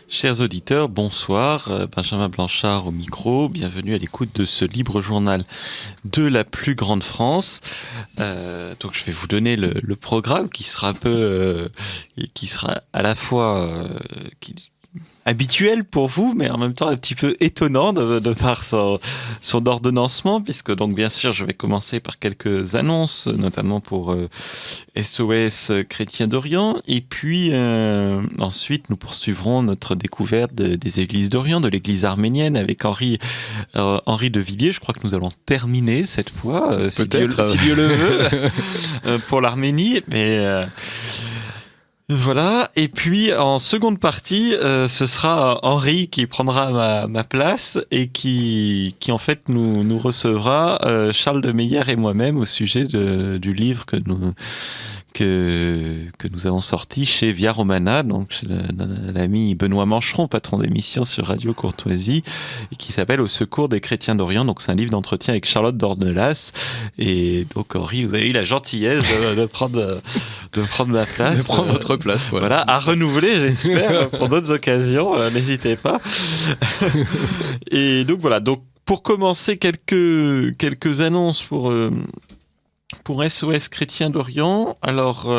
Chers auditeurs, bonsoir. Benjamin Blanchard au micro. Bienvenue à l'écoute de ce libre journal de la plus grande France. Donc je vais vous donner le programme qui sera un peu, qui sera à la fois habituel pour vous, mais en même temps un petit peu étonnant de par son ordonnancement, puisque donc bien sûr je vais commencer par quelques annonces, notamment pour SOS Chrétien d'Orient, et puis ensuite nous poursuivrons notre découverte des églises d'Orient, de l'église arménienne avec Henri de Villiers. Je crois que nous allons terminer cette fois, si Dieu le veut, pour l'Arménie, mais voilà, et puis en seconde partie, ce sera Henri qui prendra ma place et qui en fait nous recevra Charles de Meyer et moi-même au sujet du livre que nous avons sorti chez Via Romana, donc chez l'ami Benoît Mancheron, patron d'émission sur Radio Courtoisie, et qui s'appelle Au secours des chrétiens d'Orient. Donc c'est un livre d'entretien avec Charlotte Dornelas. Et donc Henri, vous avez eu la gentillesse de prendre ma place. De prendre votre place, voilà. À renouveler, j'espère, pour d'autres occasions. N'hésitez pas. Et donc voilà. Donc pour commencer, quelques annonces pour SOS Chrétien d'Orient. Alors,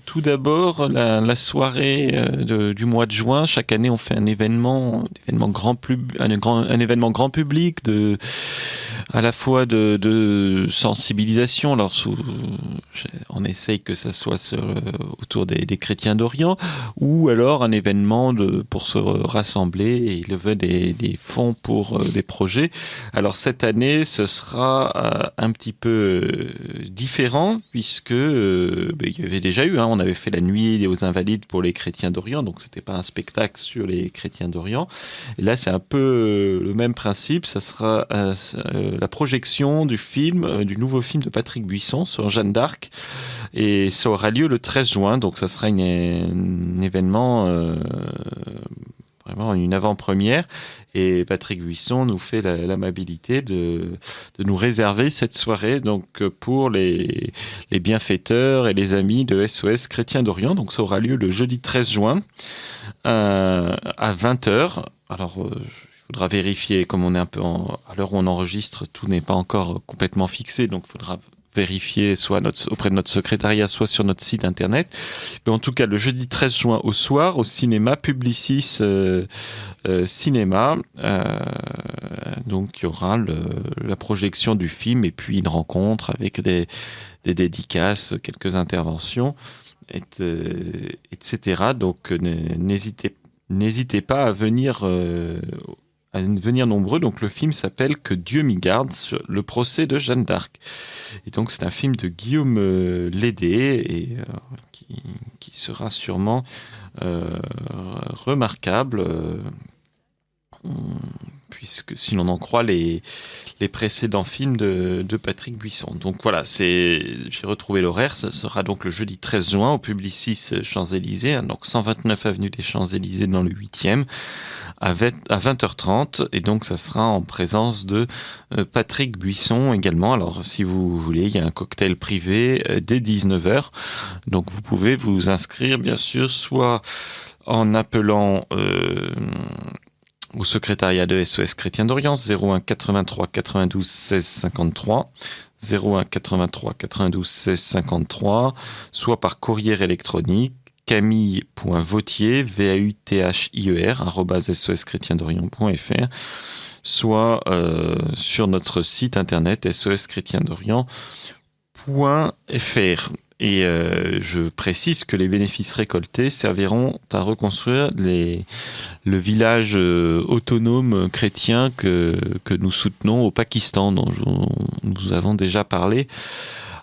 tout d'abord, la soirée du mois de juin. Chaque année, on fait un événement un événement grand public à la fois de sensibilisation. Alors, on essaye que ça soit autour des chrétiens d'Orient, ou alors un événement pour se rassembler et lever des fonds pour des projets. Alors, cette année, ce sera un petit peu différent, puisque il y avait déjà eu, on avait fait la nuit aux Invalides pour les chrétiens d'Orient, donc c'était pas un spectacle sur les chrétiens d'Orient. Et là, c'est un peu le même principe. Ça sera la projection du nouveau film de Patrick Buisson sur Jeanne d'Arc, et ça aura lieu le 13 juin, donc ça sera un événement vraiment une avant-première, et Patrick Buisson nous fait l'amabilité de nous réserver cette soirée donc pour les bienfaiteurs et les amis de SOS Chrétien d'Orient. Donc ça aura lieu le jeudi 13 juin à 20h. Alors il faudra vérifier, comme on est un peu à l'heure où on enregistre, tout n'est pas encore complètement fixé, donc il faudra vérifier soit auprès de notre secrétariat, soit sur notre site internet. Mais en tout cas, le jeudi 13 juin au soir, au cinéma Publicis Cinéma, donc il y aura la projection du film et puis une rencontre avec des dédicaces, quelques interventions, etc. Donc n'hésitez pas à venir nombreux. Donc le film s'appelle Que Dieu m'y garde, sur le procès de Jeanne d'Arc. Et donc c'est un film de Guillaume Lédé, et qui sera sûrement remarquable, puisque si l'on en croit les précédents films de Patrick Buisson. Donc voilà, j'ai retrouvé l'horaire. Ça sera donc le jeudi 13 juin au Publicis Champs-Élysées, donc 129 avenue des Champs-Élysées dans le 8e, à 20h30, et donc ça sera en présence de Patrick Buisson également. Alors si vous voulez, il y a un cocktail privé dès 19h, donc vous pouvez vous inscrire bien sûr, soit en appelant au secrétariat de SOS Chrétien d'Orient, 01 83 92 16 53, 01 83 92 16 53, soit par courrier électronique camille.vautier, VAUTHIER, @soschrétiendorient.fr, soit sur notre site internet soschrétiendorient.fr. Et je précise que les bénéfices récoltés serviront à reconstruire le village autonome chrétien que nous soutenons au Pakistan, dont nous avons déjà parlé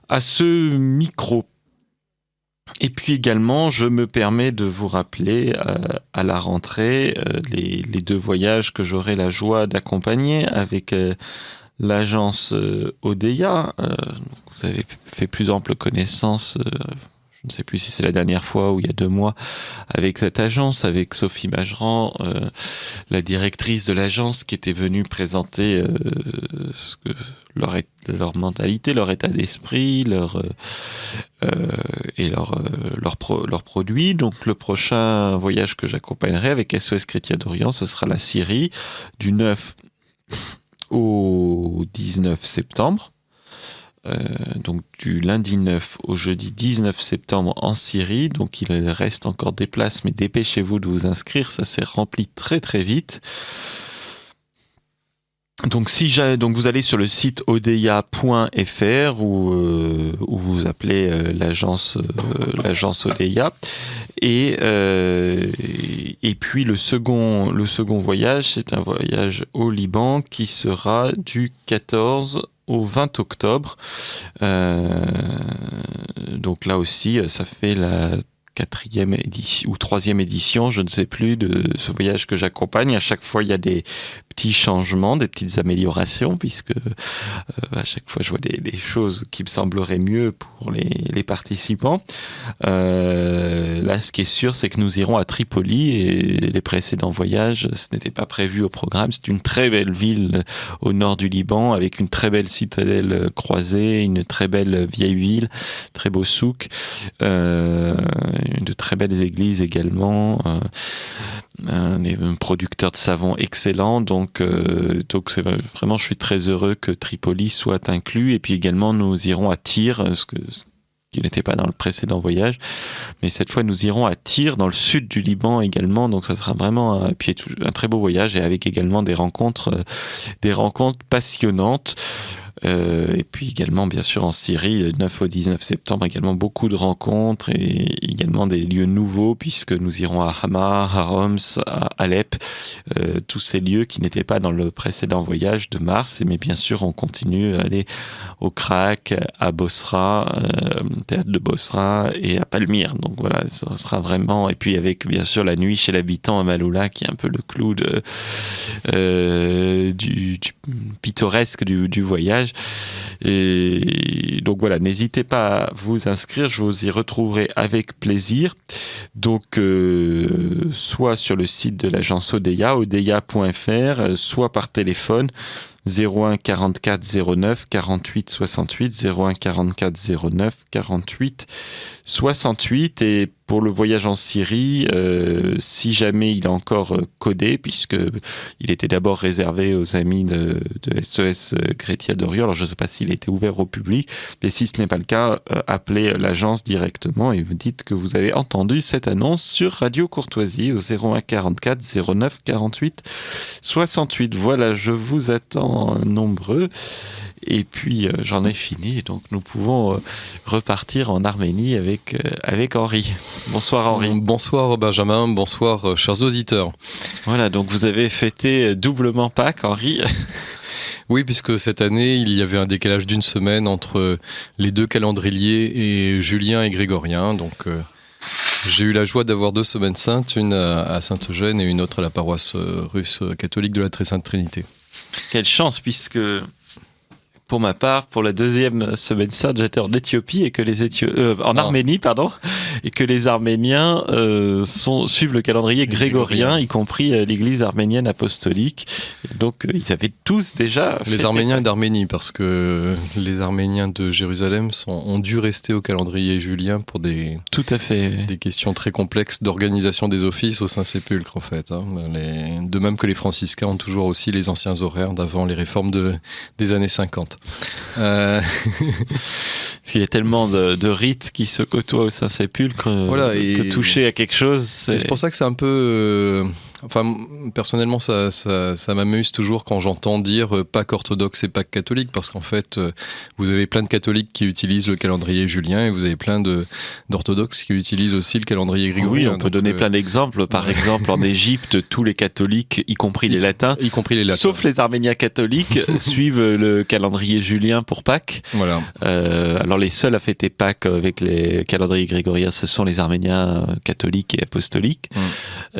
à ce micro. Et puis également, je me permets de vous rappeler à la rentrée les deux voyages que j'aurai la joie d'accompagner avec l'agence Odeya. Vous avez fait plus ample connaissance, je ne sais plus si c'est la dernière fois ou il y a 2 mois, avec cette agence, avec Sophie Majeran, la directrice de l'agence, qui était venue présenter ce que leur mentalité, leur état d'esprit, leurs produits. Donc le prochain voyage que j'accompagnerai avec SOS Chrétien d'Orient, ce sera la Syrie, du 9 au 19 septembre. Donc du lundi 9 au jeudi 19 septembre en Syrie. Donc il reste encore des places, mais dépêchez-vous de vous inscrire, ça s'est rempli très très vite. Donc donc vous allez sur le site odeya.fr ou vous appelez l'agence Odeya et puis le second voyage, c'est un voyage au Liban qui sera du 14 au 20 octobre. Donc là aussi, ça fait la 4e édition ou 3e édition, je ne sais plus, de ce voyage que j'accompagne. À chaque fois, il y a des petits changements, des petites améliorations, puisque à chaque fois, je vois des choses qui me sembleraient mieux pour les participants. Là, ce qui est sûr, c'est que nous irons à Tripoli, et les précédents voyages, ce n'était pas prévu au programme. C'est une très belle ville au nord du Liban, avec une très belle citadelle croisée, une très belle vieille ville, très beau souk, de très belles églises également, un producteur de savon excellent, donc c'est vraiment, je suis très heureux que Tripoli soit inclus. Et puis également nous irons à Tyr, ce qui n'était pas dans le précédent voyage, mais cette fois nous irons à Tyr, dans le sud du Liban également. Donc ça sera vraiment un très beau voyage, et avec également des rencontres passionnantes. Et puis également, bien sûr, en Syrie, 9 au 19 septembre, également beaucoup de rencontres et également des lieux nouveaux, puisque nous irons à Hama, à Homs, à Alep, tous ces lieux qui n'étaient pas dans le précédent voyage de mars. Mais bien sûr, on continue à aller au Krak, à Bosra, théâtre de Bosra, et à Palmyre. Donc voilà, ça sera vraiment... Et puis avec, bien sûr, la nuit chez l'habitant à Maloula, qui est un peu le clou du pittoresque du voyage. Et donc voilà, n'hésitez pas à vous inscrire, je vous y retrouverai avec plaisir. Donc soit sur le site de l'agence Odeya, odeya.fr, soit par téléphone 01 44 09 48 68, 01 44 09 48 68. Et pour le voyage en Syrie, si jamais il est encore codé, puisque il était d'abord réservé aux amis de SOS Chrétien d'Orient, alors je ne sais pas s'il a été ouvert au public, mais si ce n'est pas le cas, appelez l'agence directement et vous dites que vous avez entendu cette annonce sur Radio Courtoisie au 01 44 09 48 68. Voilà, je vous attends nombreux. Et puis j'en ai fini, donc nous pouvons repartir en Arménie avec Henri. Bonsoir Henri. Bonsoir Benjamin, bonsoir chers auditeurs. Voilà, donc vous avez fêté doublement Pâques, Henri. Oui, puisque cette année, il y avait un décalage d'1 semaine entre les 2 calendriers et Julien et Grégorien. Donc j'ai eu la joie d'avoir 2 semaines saintes, une à Sainte-Eugène et une autre à la paroisse russe catholique de la Très Sainte Trinité. Quelle chance, puisque pour ma part, pour la 2e semaine sainte, j'étais en Éthiopie et que Arménie, et que les Arméniens suivent le calendrier grégorien, y compris l'Église arménienne apostolique. Et donc ils avaient tous déjà les Arméniens d'Arménie, parce que les Arméniens de Jérusalem ont dû rester au calendrier julien pour tout à fait des questions très complexes d'organisation des offices au Saint-Sépulcre, en fait. De même que les franciscains ont toujours aussi les anciens horaires d'avant les réformes des années 50. Parce qu'il y a tellement de rites qui se côtoient au Saint-Sépulcre, voilà, que toucher à quelque chose, c'est pour ça que c'est un peu... personnellement, ça m'amuse toujours quand j'entends dire Pâques orthodoxe et Pâques catholique, parce qu'en fait, vous avez plein de catholiques qui utilisent le calendrier julien et vous avez plein d'orthodoxes qui utilisent aussi le calendrier grégorien. Oui, on peut donner plein d'exemples. Par exemple, en Égypte, tous les catholiques, y compris les latins, sauf les arméniens catholiques, suivent le calendrier julien pour Pâques. Voilà. Alors les seuls à fêter Pâques avec les calendriers grégoriens, ce sont les arméniens catholiques et apostoliques.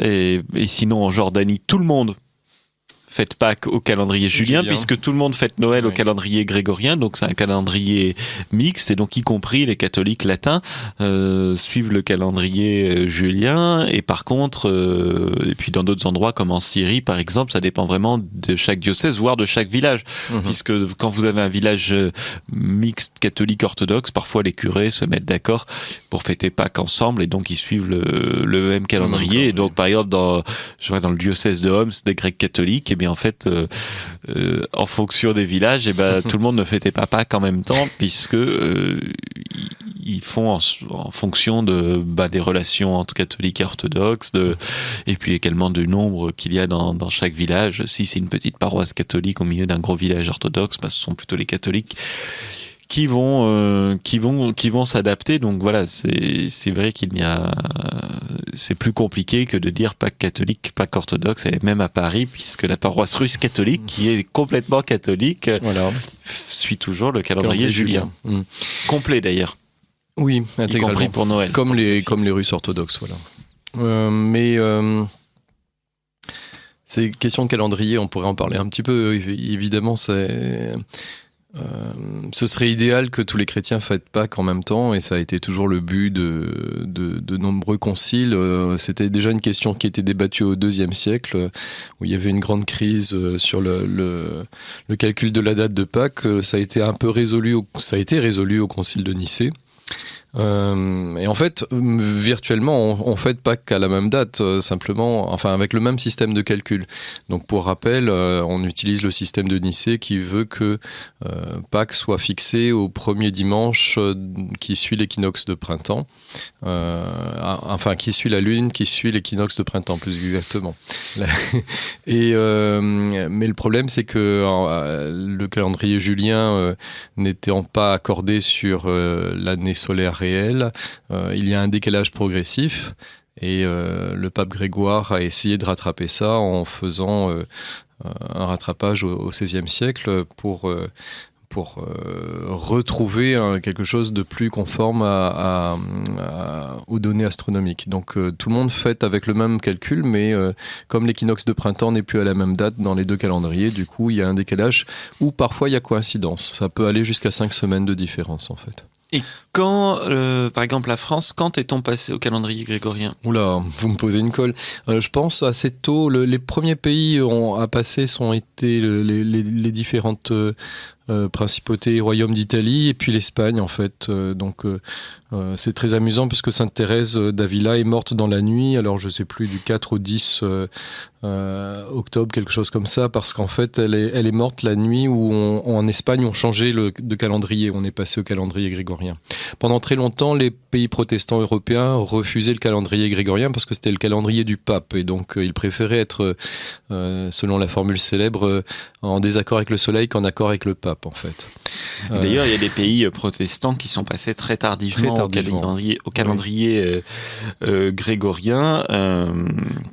Et sinon, en Jordanie, tout le monde fête Pâques au calendrier julien, puisque tout le monde fête Noël au calendrier grégorien, donc c'est un calendrier mixte, et donc y compris les catholiques latins suivent le calendrier julien, et par contre, et puis dans d'autres endroits comme en Syrie par exemple, ça dépend vraiment de chaque diocèse, voire de chaque village, puisque quand vous avez un village mixte catholique orthodoxe, parfois les curés se mettent d'accord pour fêter Pâques ensemble, et donc ils suivent le même calendrier, et donc par exemple dans le diocèse de Homs, des Grecs catholiques, et bien en fait, en fonction des villages, et ben tout le monde ne fêtait pas Pâques en même temps, puisque ils font en fonction des relations entre catholiques et orthodoxes, et puis également du nombre qu'il y a dans chaque village. Si c'est une petite paroisse catholique au milieu d'un gros village orthodoxe, ce sont plutôt les catholiques qui vont s'adapter. Donc voilà, c'est vrai c'est plus compliqué que de dire Pâques catholique, Pâques orthodoxe, et même à Paris, puisque la paroisse russe catholique, qui est complètement catholique, suit toujours le calendrier julien. Complet d'ailleurs. Oui, intégralement. Y compris pour Noël. Comme les Russes orthodoxes, voilà. Mais ces questions de calendrier, on pourrait en parler un petit peu. Évidemment, ce serait idéal que tous les chrétiens fêtent Pâques en même temps, et ça a été toujours le but de nombreux conciles. C'était déjà une question qui était débattue au IIe siècle, où il y avait une grande crise sur le calcul de la date de Pâques. Ça a été résolu au concile de Nicée. Et en fait, virtuellement, on fête Pâques à la même date, simplement, enfin avec le même système de calcul. Donc pour rappel, on utilise le système de Nicée qui veut que Pâques soit fixé au premier dimanche qui suit l'équinoxe de printemps, qui suit la lune, qui suit l'équinoxe de printemps, plus exactement. Mais le problème, c'est que le calendrier julien n'étant pas accordé sur l'année solaire réelle, il y a un décalage progressif, et le pape Grégoire a essayé de rattraper ça en faisant un rattrapage au XVIe siècle pour retrouver quelque chose de plus conforme aux données astronomiques. Donc tout le monde fête avec le même calcul, mais comme l'équinoxe de printemps n'est plus à la même date dans les deux calendriers, du coup il y a un décalage, ou parfois il y a coïncidence. Ça peut aller jusqu'à 5 semaines de différence en fait. Et quand, par exemple, la France, quand est-on passé au calendrier grégorien ? Oula, vous me posez une colle. Je pense assez tôt. Les premiers pays à passer ont été les différentes principautés et royaumes d'Italie, et puis l'Espagne en fait. Donc c'est très amusant parce que Sainte Thérèse d'Avila est morte dans la nuit, alors je sais plus, du 4 au 10 octobre, quelque chose comme ça, parce qu'en fait elle est morte la nuit où en Espagne on changeait de calendrier, on est passé au calendrier grégorien. Pendant très longtemps, les pays protestants européens refusaient le calendrier grégorien parce que c'était le calendrier du pape, et donc ils préféraient être, selon la formule célèbre, en désaccord avec le soleil qu'en accord avec le pape en fait. D'ailleurs, il y a des pays protestants qui sont passés très tardivement au calendrier grégorien.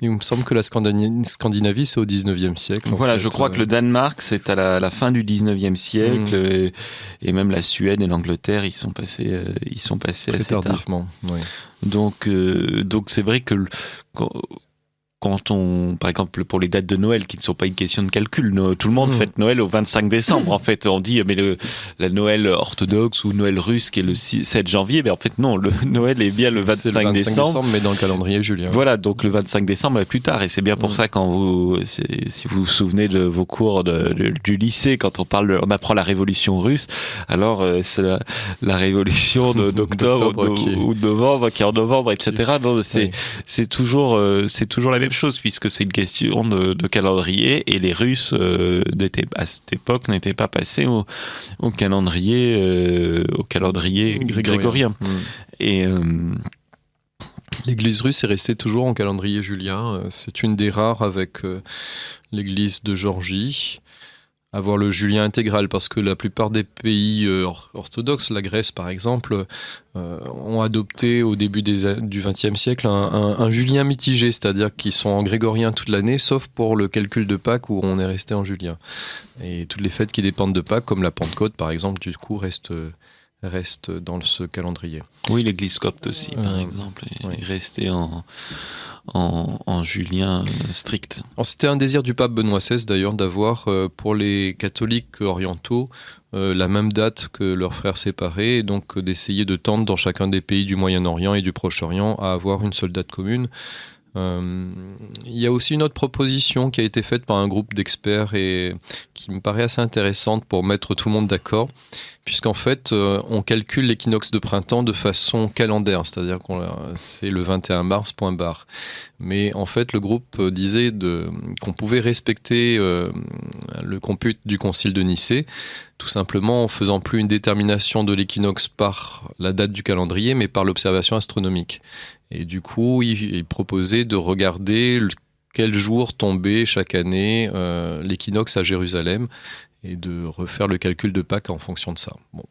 Il me semble que la Scandinavie, c'est au 19e siècle. Voilà, je crois que le Danemark, c'est à la fin du 19e siècle, et même la Suède et l'Angleterre, ils sont passés très assez tardivement. Oui. Donc c'est vrai que quand par exemple, pour les dates de Noël, qui ne sont pas une question de calcul, tout le monde fête Noël au 25 décembre. En fait, on dit, mais la Noël orthodoxe ou Noël russe, qui est le 7 janvier, mais en fait, non, le Noël est bien le 25 décembre. Mais dans le calendrier julien. Voilà, donc le 25 décembre est plus tard. Et c'est bien pour ça, si vous vous souvenez de vos cours du lycée, quand on apprend la révolution russe, alors c'est la révolution d'octobre ou de novembre, qui est en novembre, etc. Donc, c'est toujours la même chose, puisque c'est une question de calendrier, et les Russes à cette époque n'étaient pas passés au calendrier grégorien. Et l'Église russe est restée toujours en calendrier julien. C'est une des rares, avec l'Église de Géorgie, avoir le julien intégral, parce que la plupart des pays orthodoxes, la Grèce par exemple, ont adopté au début du XXe siècle un julien mitigé, c'est-à-dire qu'ils sont en grégorien toute l'année, sauf pour le calcul de Pâques où on est resté en julien. Et toutes les fêtes qui dépendent de Pâques, comme la Pentecôte par exemple, du coup restent dans ce calendrier. Oui, l'Église copte aussi, par exemple, est restée en julien strict. Alors, c'était un désir du pape Benoît XVI d'ailleurs d'avoir pour les catholiques orientaux la même date que leurs frères séparés, et donc d'essayer de tendre dans chacun des pays du Moyen-Orient et du Proche-Orient à avoir une seule date commune. Il y a aussi une autre proposition qui a été faite par un groupe d'experts et qui me paraît assez intéressante pour mettre tout le monde d'accord, puisqu'en fait on calcule l'équinoxe de printemps de façon calendaire, c'est-à-dire c'est le 21 mars point barre. Mais en fait le groupe disait qu'on pouvait respecter le compute du concile de Nicée, tout simplement en faisant plus une détermination de l'équinoxe par la date du calendrier, mais par l'observation astronomique. Et du coup, il proposait de regarder quel jour tombait chaque année l'équinoxe à Jérusalem et de refaire le calcul de Pâques en fonction de ça. Bon.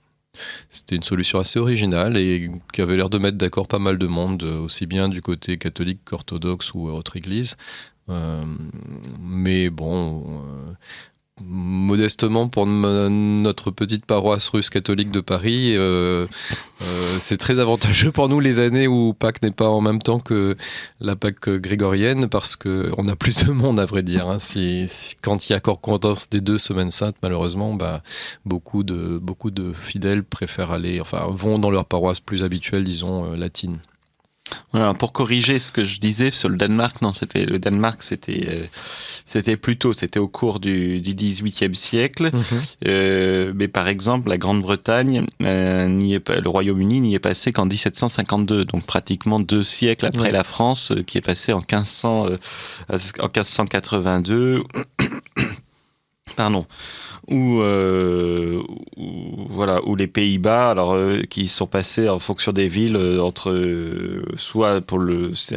C'était une solution assez originale et qui avait l'air de mettre d'accord pas mal de monde, aussi bien du côté catholique qu'orthodoxe ou autre église. Mais bon... modestement pour notre petite paroisse russe catholique de Paris, c'est très avantageux pour nous les années où Pâques n'est pas en même temps que la Pâques grégorienne, parce qu'on a plus de monde à vrai dire. Quand il y a concordance des 2 semaines saintes, malheureusement, beaucoup de fidèles vont dans leur paroisse plus habituelle, disons latine. Voilà, pour corriger ce que je disais sur le Danemark, non, c'était plus tôt, c'était au cours du XVIIIe siècle. Mais par exemple, la Grande-Bretagne, le Royaume-Uni n'y est passé qu'en 1752, donc pratiquement 2 siècles après la France, qui est passée en 1582. Pardon. Où les Pays-Bas, qui sont passés en fonction des villes soit pour ce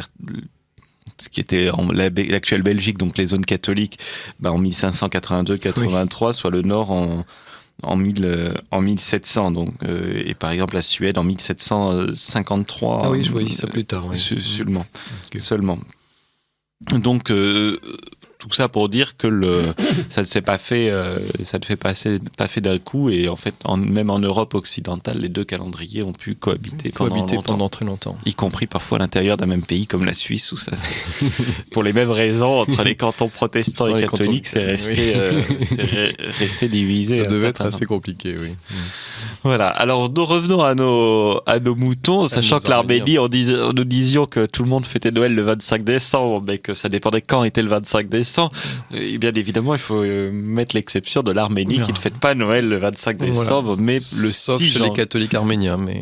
qui était l'actuelle Belgique, donc les zones catholiques, en 1582-83, soit le Nord en 1700, donc et par exemple la Suède en 1753. Ah oui, je voyais ça plus tard. Oui. Seulement. Donc tout ça pour dire que ça ne s'est pas fait, pas fait d'un coup, et en fait, même en Europe occidentale, les 2 calendriers ont pu cohabiter pendant très longtemps. Y compris parfois à l'intérieur d'un même pays comme la Suisse, où ça, pour les mêmes raisons, entre les cantons protestants et catholiques, c'est resté divisé. Ça devait être assez compliqué, oui. Voilà. Alors, nous revenons à nos moutons, sachant que l'Arménie, nous disions que tout le monde fêtait Noël le 25 décembre, mais que ça dépendait quand était le 25 décembre. Et bien évidemment, il faut mettre l'exception de l'Arménie qui ne fête pas Noël le 25 décembre, mais sauf chez les catholiques arméniens. Mais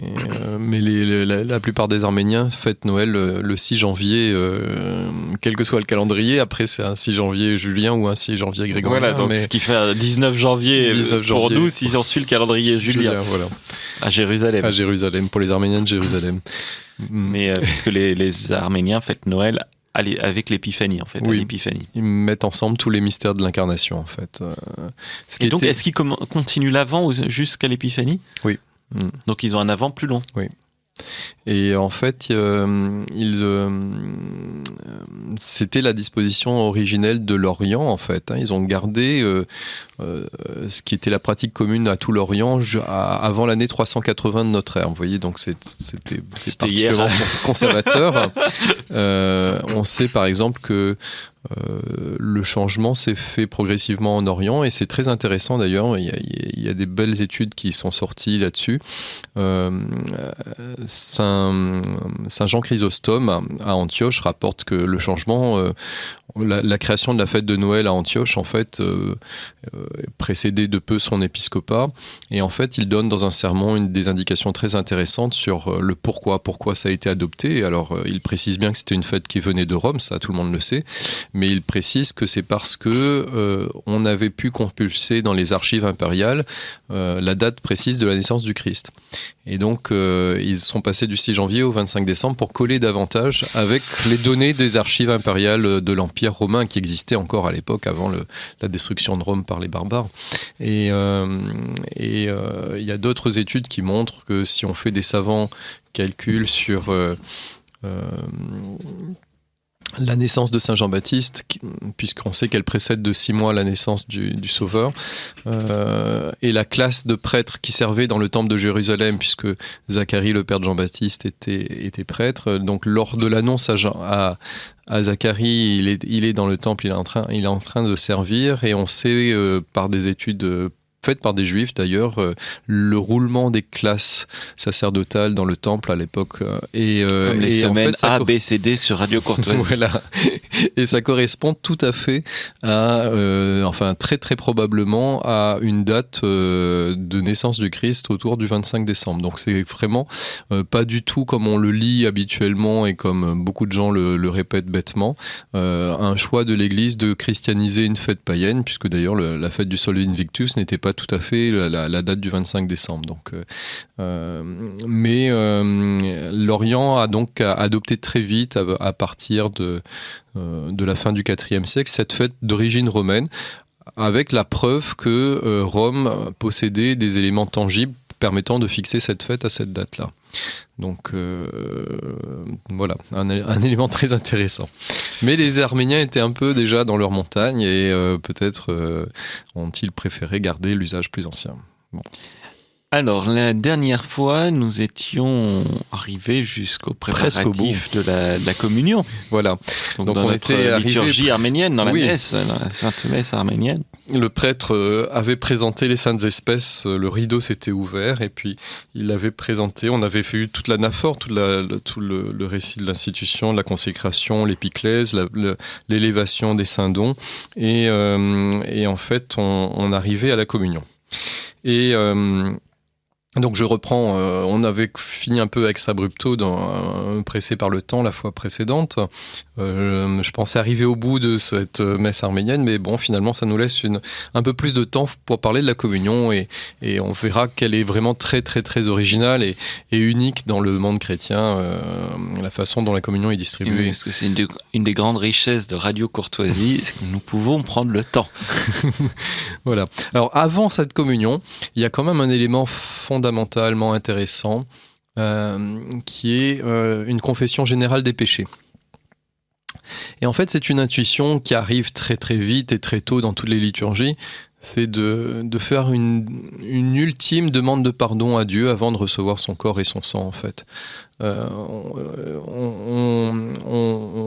la plupart des Arméniens fêtent Noël le 6 janvier, quel que soit le calendrier. Après, c'est un 6 janvier julien ou un 6 janvier grégorien. Voilà, donc ce qui fait un 19 janvier pour nous, si on suit le calendrier julien. Voilà. À Jérusalem. À Jérusalem, pour les Arméniens de Jérusalem. Mais puisque les Arméniens fêtent Noël avec l'épiphanie, en fait. Oui. À l'épiphanie. Ils mettent ensemble tous les mystères de l'incarnation, en fait. Donc, est-ce qu'ils continuent l'avant jusqu'à l'épiphanie ? Oui. Donc, ils ont un avant plus long. Oui. Et en fait, c'était la disposition originelle de l'Orient, en fait. Ils ont gardé ce qui était la pratique commune à tout l'Orient avant l'année 380 de notre ère. Vous voyez, donc c'était particulièrement conservateur. On sait par exemple que le changement s'est fait progressivement en Orient, et c'est très intéressant d'ailleurs. Il y a des belles études qui sont sorties là-dessus. Saint Jean Chrysostome à Antioche rapporte que le changement, la création de la fête de Noël à Antioche, en fait, précédait de peu son épiscopat, et en fait, il donne dans un sermon des indications très intéressantes sur le pourquoi ça a été adopté. Alors, il précise bien que c'était une fête qui venait de Rome, ça tout le monde le sait, mais il précise que c'est parce que on avait pu compulser dans les archives impériales la date précise de la naissance du Christ. Et donc, ils sont passés du 6 janvier au 25 décembre pour coller davantage avec les données des archives impériales de l'Empire romain qui existaient encore à l'époque, avant la destruction de Rome par les barbares. Et il y a d'autres études qui montrent que si on fait des savants calculs sur la naissance de Saint Jean-Baptiste, puisqu'on sait qu'elle précède de 6 mois la naissance du Sauveur, et la classe de prêtres qui servaient dans le temple de Jérusalem, puisque Zacharie, le père de Jean-Baptiste, était prêtre. Donc lors de l'annonce à Zacharie, il est dans le temple, il est en train de servir, et on sait par des études faites par des juifs d'ailleurs, le roulement des classes sacerdotales dans le temple à l'époque. Comme les semaines A, B, C, D sur Radio Courtoisie. Voilà. Et ça correspond tout à fait à, enfin très très probablement à une date de naissance du Christ autour du 25 décembre. Donc c'est vraiment pas du tout comme on le lit habituellement et comme beaucoup de gens le répètent bêtement, un choix de l'Église de christianiser une fête païenne, puisque d'ailleurs la fête du Sol Invictus n'était pas tout à fait la date du 25 décembre. Donc, mais l'Orient a donc adopté très vite, à partir de la fin du IVe siècle, cette fête d'origine romaine, avec la preuve que Rome possédait des éléments tangibles permettant de fixer cette fête à cette date-là. Donc voilà, un élément très intéressant. Mais les Arméniens étaient un peu déjà dans leur montagne et peut-être ont-ils préféré garder l'usage plus ancien. Bon. Alors, la dernière fois, nous étions arrivés jusqu'au préparatif de la communion. Voilà. Donc dans on notre était liturgie arménienne, dans la messe, la Sainte Messe arménienne. Le prêtre avait présenté les saintes espèces, le rideau s'était ouvert, et puis il l'avait présenté. On avait vu toute l'anaphore, tout le récit de l'institution, de la consécration, l'épiclèse, l'élévation des saints dons, et en fait, on arrivait à la communion. Et donc je reprends, on avait fini un peu ex abrupto, pressé par le temps la fois précédente. Je pensais arriver au bout de cette messe arménienne, mais bon, finalement ça nous laisse un peu plus de temps pour parler de la communion, et on verra qu'elle est vraiment très très très originale et unique dans le monde chrétien, la façon dont la communion est distribuée. Oui, parce que c'est une des grandes richesses de Radio Courtoisie, c'est que nous pouvons prendre le temps. Voilà. Alors avant cette communion, il y a quand même un élément fondamentalement intéressant, qui est une confession générale des péchés. Et en fait, c'est une intuition qui arrive très très vite et très tôt dans toutes les liturgies. C'est de faire une ultime demande de pardon à Dieu avant de recevoir son corps et son sang, en fait. On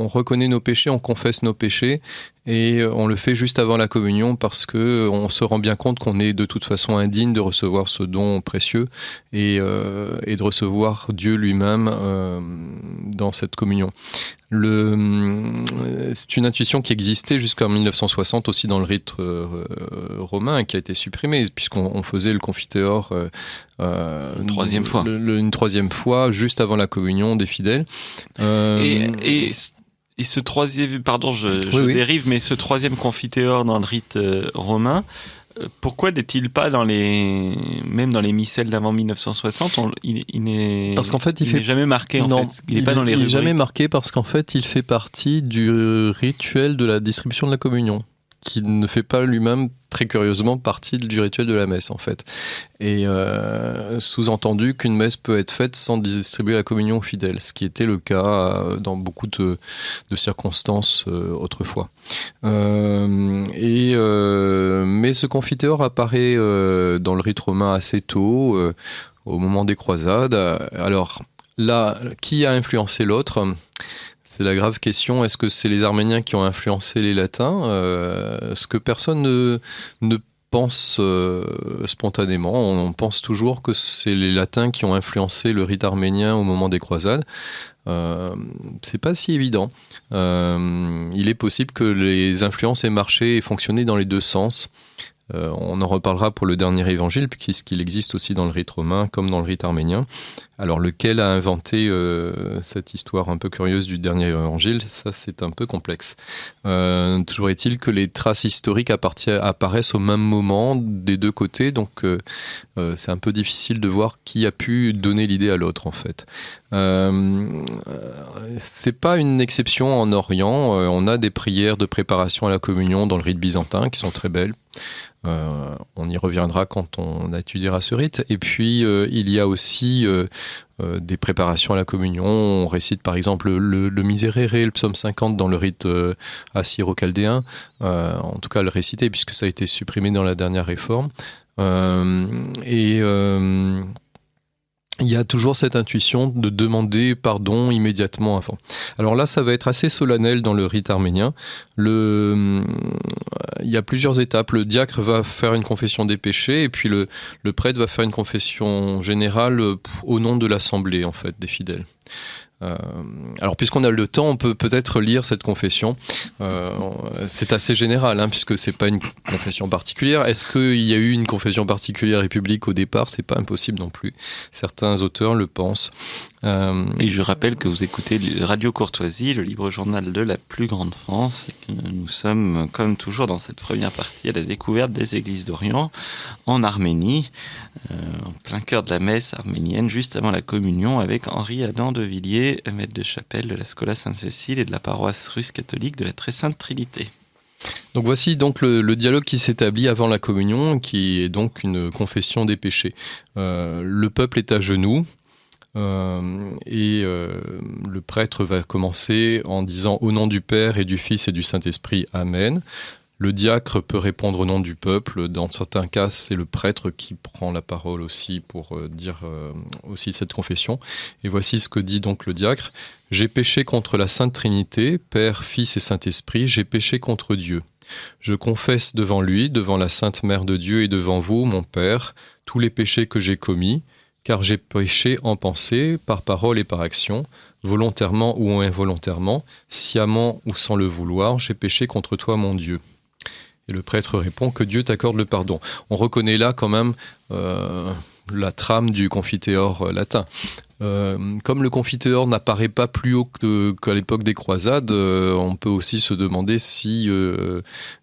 reconnaît nos péchés, on confesse nos péchés, et on le fait juste avant la communion parce que on se rend bien compte qu'on est de toute façon indigne de recevoir ce don précieux et de recevoir Dieu lui-même dans cette communion. C'est une intuition qui existait jusqu'en 1960 aussi dans le rite romain, qui a été supprimé puisqu'on faisait le confiteor une troisième fois. Une troisième fois, juste avant la communion des fidèles. Et ce troisième, pardon, je dérive, mais ce troisième confiteor dans le rite romain, pourquoi n'est-il pas même dans les missels d'avant 1960 Parce qu'en fait, il n'est jamais marqué. Il n'est pas dans les rubriques. Il n'est jamais marqué parce qu'en fait, il fait partie du rituel de la distribution de la communion, qui ne fait pas lui-même, très curieusement, partie du rituel de la messe, en fait. Et sous-entendu qu'une messe peut être faite sans distribuer la communion aux fidèles, ce qui était le cas dans beaucoup de circonstances autrefois. Mais ce confiteor apparaît dans le rite romain assez tôt, au moment des croisades. Alors là, qui a influencé l'autre ? C'est la grave question. Est-ce que c'est les Arméniens qui ont influencé les Latins ? Ce que personne ne pense spontanément. On pense toujours que c'est les Latins qui ont influencé le rite arménien au moment des croisades. C'est pas si évident. Il est possible que les influences aient marché et fonctionné dans les deux sens. On en reparlera pour le dernier évangile, puisqu'il existe aussi dans le rite romain comme dans le rite arménien. Alors lequel a inventé cette histoire un peu curieuse du dernier évangile, ça c'est un peu complexe. Toujours est-il que les traces historiques apparaissent au même moment des deux côtés, donc c'est un peu difficile de voir qui a pu donner l'idée à l'autre en fait. C'est pas une exception en Orient. On a des prières de préparation à la communion dans le rite byzantin qui sont très belles. On y reviendra quand on étudiera ce rite. Et puis il y a aussi des préparations à la communion. On récite par exemple le Miserere, le psaume 50 dans le rite assyro-chaldéen. En tout cas le réciter puisque ça a été supprimé dans la dernière réforme. il y a toujours cette intuition de demander pardon immédiatement avant. Alors là, ça va être assez solennel dans le rite arménien. Il y a plusieurs étapes. Le diacre va faire une confession des péchés et puis le prêtre va faire une confession générale au nom de l'assemblée, en fait, des fidèles. Alors, puisqu'on a le temps, on peut peut-être lire cette confession. C'est assez général, hein, puisque c'est pas une confession particulière. Est-ce qu'il y a eu une confession particulière et publique au départ ? C'est pas impossible non plus. Certains auteurs le pensent. Et je rappelle que vous écoutez Radio Courtoisie, le libre journal de la plus grande France, et que nous sommes, comme toujours dans cette première partie, à la découverte des églises d'Orient, en Arménie, en plein cœur de la messe arménienne, juste avant la communion, avec Henri Adam de Villiers, maître de chapelle de la Schola Sainte-Cécile et de la paroisse russe catholique de la Très Sainte Trinité. Donc voici donc le dialogue qui s'établit avant la communion, qui est donc une confession des péchés. Le peuple est à genoux. Le prêtre va commencer en disant au nom du Père et du Fils et du Saint-Esprit, Amen. Le diacre peut répondre au nom du peuple. Dans certains cas, c'est le prêtre qui prend la parole aussi pour dire aussi cette confession. Et voici ce que dit donc le diacre. J'ai péché contre la Sainte Trinité, Père, Fils et Saint-Esprit, j'ai péché contre Dieu. Je confesse devant lui, devant la Sainte Mère de Dieu et devant vous, mon Père, tous les péchés que j'ai commis, car j'ai péché en pensée, par parole et par action, volontairement ou involontairement, sciemment ou sans le vouloir, j'ai péché contre toi, mon Dieu. Et le prêtre répond que Dieu t'accorde le pardon. On reconnaît là quand même la trame du confiteor latin. Comme le confiteor n'apparaît pas plus haut qu'à l'époque des croisades, on peut aussi se demander si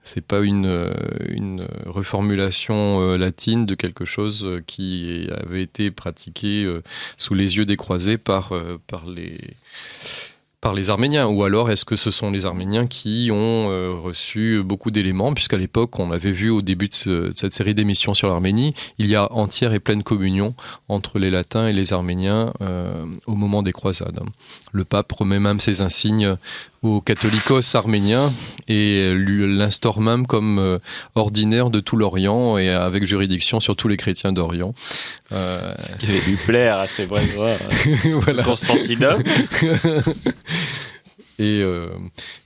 c'est pas une reformulation latine de quelque chose qui avait été pratiqué sous les yeux des croisés par les Arméniens, ou alors est-ce que ce sont les Arméniens qui ont reçu beaucoup d'éléments, puisqu'à l'époque, on l'avait vu au début de cette série d'émissions sur l'Arménie, il y a entière et pleine communion entre les Latins et les Arméniens au moment des croisades. Le pape remet même ses insignes aux catholicos arméniens et l'instaure même comme ordinaire de tout l'Orient et avec juridiction sur tous les chrétiens d'Orient. Ce qui avait dû plaire à ces voisins voilà. Constantinople. Et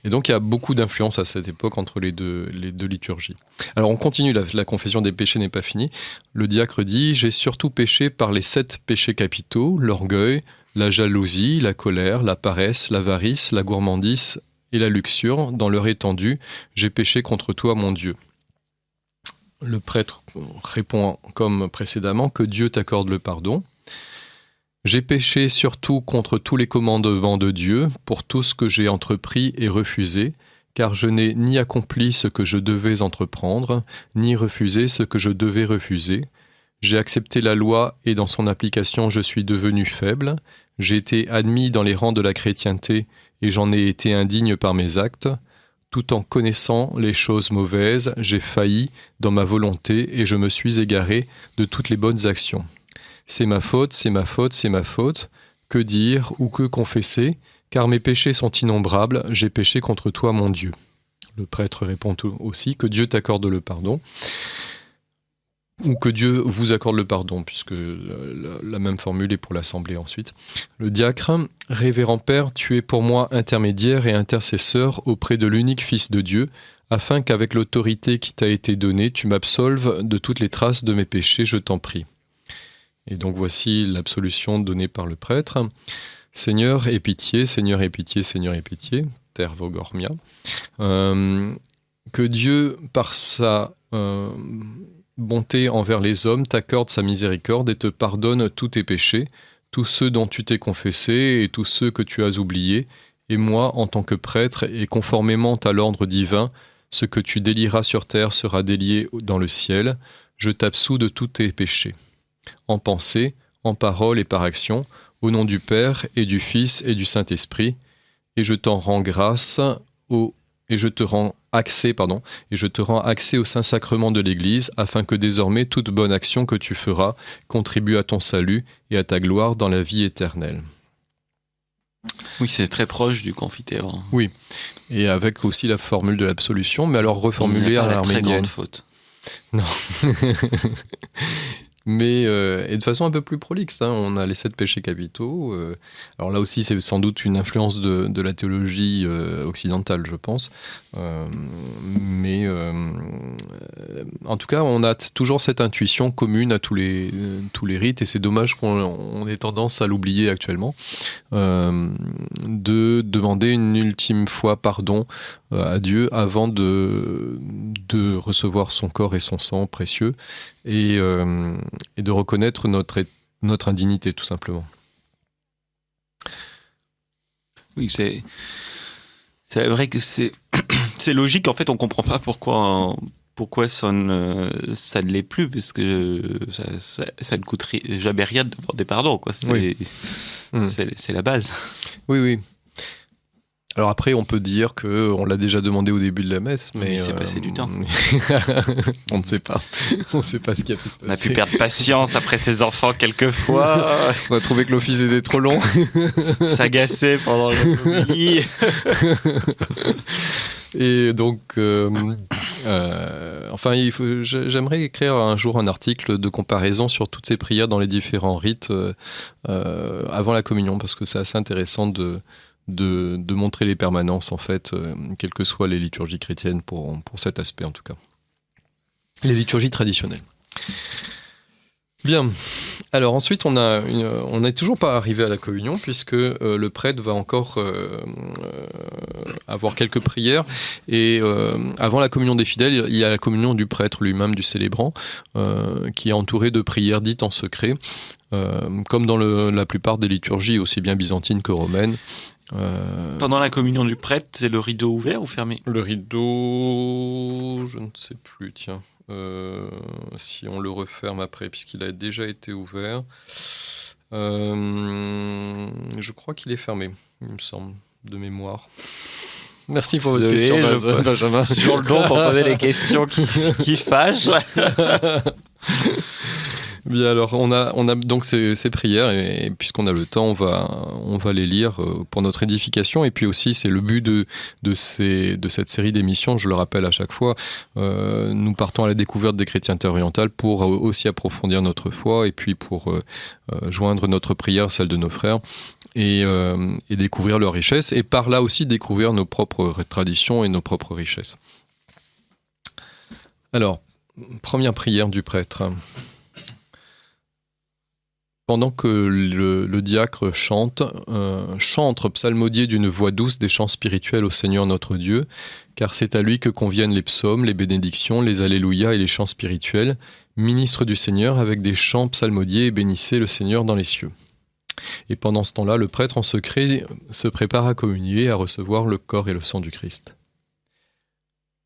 donc il y a beaucoup d'influence à cette époque entre les deux liturgies. Alors on continue, la confession des péchés n'est pas finie. Le diacre dit « J'ai surtout péché par les 7 péchés capitaux, l'orgueil, la jalousie, la colère, la paresse, l'avarice, la gourmandise et la luxure. Dans leur étendue, j'ai péché contre toi, mon Dieu. » Le prêtre répond comme précédemment que Dieu t'accorde le pardon. J'ai péché surtout contre tous les commandements de Dieu, pour tout ce que j'ai entrepris et refusé, car je n'ai ni accompli ce que je devais entreprendre, ni refusé ce que je devais refuser. J'ai accepté la loi et dans son application je suis devenu faible. J'ai été admis dans les rangs de la chrétienté et j'en ai été indigne par mes actes. Tout en connaissant les choses mauvaises, j'ai failli dans ma volonté et je me suis égaré de toutes les bonnes actions. C'est ma faute, c'est ma faute, c'est ma faute. Que dire ou que confesser? Car mes péchés sont innombrables, j'ai péché contre toi, mon Dieu. Le prêtre répond aussi que Dieu t'accorde le pardon. Ou que Dieu vous accorde le pardon, puisque la même formule est pour l'Assemblée ensuite. Le diacre, révérend Père, tu es pour moi intermédiaire et intercesseur auprès de l'unique Fils de Dieu, afin qu'avec l'autorité qui t'a été donnée, tu m'absolves de toutes les traces de mes péchés, je t'en prie. Et donc voici l'absolution donnée par le prêtre. Seigneur, aie pitié, Seigneur, aie pitié, Seigneur, aie pitié, Tervogormia. Que Dieu, par sa bonté envers les hommes, t'accorde sa miséricorde et te pardonne tous tes péchés, tous ceux dont tu t'es confessé et tous ceux que tu as oubliés. Et moi, en tant que prêtre, et conformément à l'ordre divin, ce que tu délieras sur terre sera délié dans le ciel. Je t'absous de tous tes péchés. En pensée, en parole et par action, au nom du Père et du Fils et du Saint-Esprit, et je t'en rends grâce et je te rends accès au Saint-Sacrement de l'Église, afin que désormais toute bonne action que tu feras contribue à ton salut et à ta gloire dans la vie éternelle. Oui, c'est très proche du confiteor. Oui, et avec aussi la formule de l'absolution, mais alors reformulée à l'arménienne. Il n'y a pas la très grande faute. Non. mais et de façon un peu plus prolixe. Hein. On a les 7 péchés capitaux. Alors là aussi, c'est sans doute une influence de la théologie occidentale, je pense. Mais en tout cas, on a toujours cette intuition commune à tous les rites, et c'est dommage qu'on ait tendance à l'oublier actuellement, de demander une ultime fois pardon à Dieu avant de recevoir son corps et son sang précieux, et de reconnaître notre indignité, tout simplement. Oui, c'est vrai que c'est logique. En fait, on comprend pas pourquoi ça ne l'est plus, parce que ça ne coûte jamais rien de demander pardon, quoi. C'est la base. Oui. Alors après, on peut dire qu'on l'a déjà demandé au début de la messe, mais... Il s'est passé du temps. On ne sait pas. On ne sait pas ce qui a pu se passer. On a pu perdre patience après ses enfants quelquefois. On a trouvé que l'office était trop long. S'agacer pendant le lit. Et donc, j'aimerais écrire un jour un article de comparaison sur toutes ces prières dans les différents rites avant la communion, parce que c'est assez intéressant de montrer les permanences, en fait, quelles que soient les liturgies chrétiennes, pour cet aspect en tout cas. Les liturgies traditionnelles. Bien. Alors ensuite, on n'est toujours pas arrivé à la communion, puisque le prêtre va encore avoir quelques prières. Et avant la communion des fidèles, il y a la communion du prêtre lui-même, du célébrant, qui est entouré de prières dites en secret, comme dans la plupart des liturgies, aussi bien byzantines que romaines. Pendant la communion du prêtre, c'est le rideau ouvert ou fermé ? Le rideau, je ne sais plus, tiens. Si on le referme après, puisqu'il a déjà été ouvert. Je crois qu'il est fermé, il me semble, de mémoire. Merci pour votre question, Benjamin. Toujours le don pour poser les questions qui fâchent. Bien, alors on a donc ces prières, et puisqu'on a le temps, on va les lire pour notre édification, et puis aussi c'est le but de cette série d'émissions, je le rappelle à chaque fois. Nous partons à la découverte des chrétientés orientales pour aussi approfondir notre foi, et puis pour joindre notre prière à celle de nos frères, et découvrir leurs richesses, et par là aussi découvrir nos propres traditions et nos propres richesses. Alors, première prière du prêtre. Pendant que le diacre chante, psalmodier d'une voix douce des chants spirituels au Seigneur notre Dieu, car c'est à lui que conviennent les psaumes, les bénédictions, les alléluia et les chants spirituels, ministre du Seigneur avec des chants psalmodiés, et bénissez le Seigneur dans les cieux. Et pendant ce temps-là, le prêtre en secret se prépare à communier, à recevoir le corps et le sang du Christ.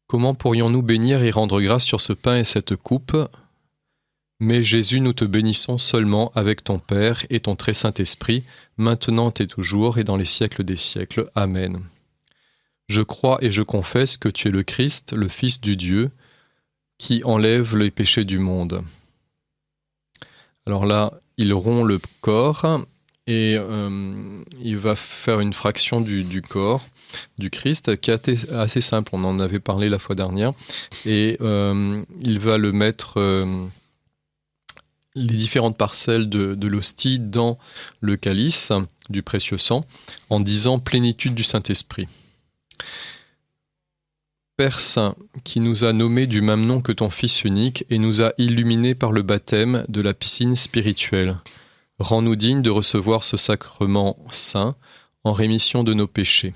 Comment pourrions-nous bénir et rendre grâce sur ce pain et cette coupe ? Mais Jésus, nous te bénissons seulement avec ton Père et ton très Saint-Esprit, maintenant et toujours et dans les siècles des siècles. Amen. Je crois et je confesse que tu es le Christ, le Fils du Dieu, qui enlève les péchés du monde. Alors là, il rompt le corps et il va faire une fraction du corps du Christ qui est assez simple, on en avait parlé la fois dernière, et il va le mettre... les différentes parcelles de l'hostie dans le calice du précieux sang, en disant plénitude du Saint-Esprit. Père Saint, qui nous a nommés du même nom que ton Fils unique et nous a illuminés par le baptême de la piscine spirituelle, rends-nous dignes de recevoir ce sacrement saint en rémission de nos péchés.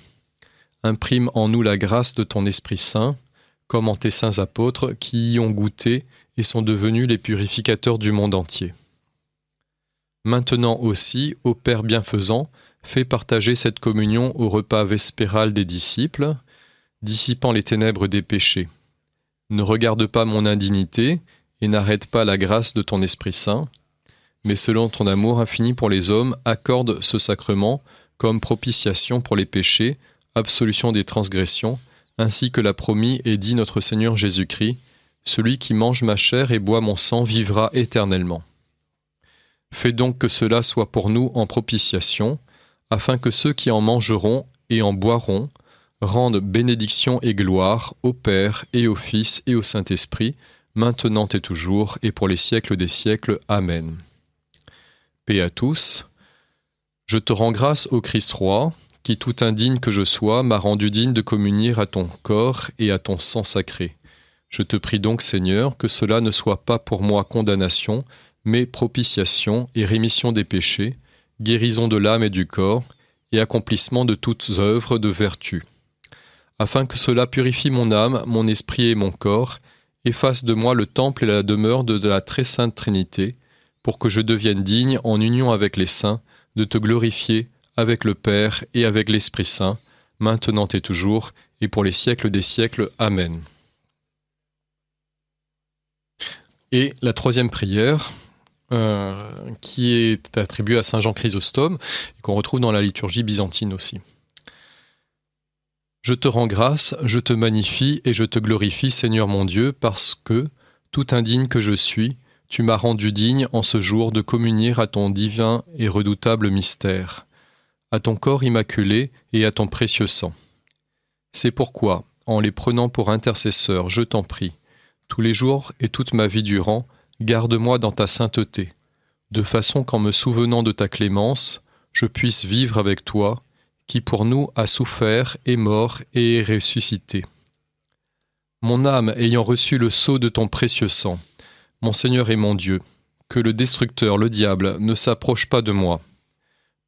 Imprime en nous la grâce de ton Esprit Saint, comme en tes saints apôtres qui y ont goûté et sont devenus les purificateurs du monde entier. Maintenant aussi, ô Père bienfaisant, fais partager cette communion au repas vespéral des disciples, dissipant les ténèbres des péchés. Ne regarde pas mon indignité et n'arrête pas la grâce de ton Esprit Saint, mais selon ton amour infini pour les hommes, accorde ce sacrement comme propitiation pour les péchés, absolution des transgressions, ainsi que l'a promis et dit notre Seigneur Jésus-Christ, celui qui mange ma chair et boit mon sang vivra éternellement. Fais donc que cela soit pour nous en propitiation, afin que ceux qui en mangeront et en boiront rendent bénédiction et gloire au Père et au Fils et au Saint-Esprit, maintenant et toujours, et pour les siècles des siècles. Amen. Paix à tous. Je te rends grâce, ô Christ roi, qui, tout indigne que je sois, m'a rendu digne de communier à ton corps et à ton sang sacré. Je te prie donc, Seigneur, que cela ne soit pas pour moi condamnation, mais propitiation et rémission des péchés, guérison de l'âme et du corps, et accomplissement de toutes œuvres de vertu. Afin que cela purifie mon âme, mon esprit et mon corps, et fasse de moi le temple et la demeure de la très sainte Trinité, pour que je devienne digne, en union avec les saints, de te glorifier avec le Père et avec l'Esprit Saint, maintenant et toujours, et pour les siècles des siècles. Amen. Et la troisième prière, qui est attribuée à Saint Jean Chrysostome, et qu'on retrouve dans la liturgie byzantine aussi. Je te rends grâce, je te magnifie et je te glorifie, Seigneur mon Dieu, parce que, tout indigne que je suis, tu m'as rendu digne en ce jour de communier à ton divin et redoutable mystère, à ton corps immaculé et à ton précieux sang. C'est pourquoi, en les prenant pour intercesseurs, je t'en prie, tous les jours et toute ma vie durant, garde-moi dans ta sainteté, de façon qu'en me souvenant de ta clémence, je puisse vivre avec toi, qui pour nous a souffert, est mort et est ressuscité. Mon âme ayant reçu le sceau de ton précieux sang, mon Seigneur et mon Dieu, que le destructeur, le diable, ne s'approche pas de moi.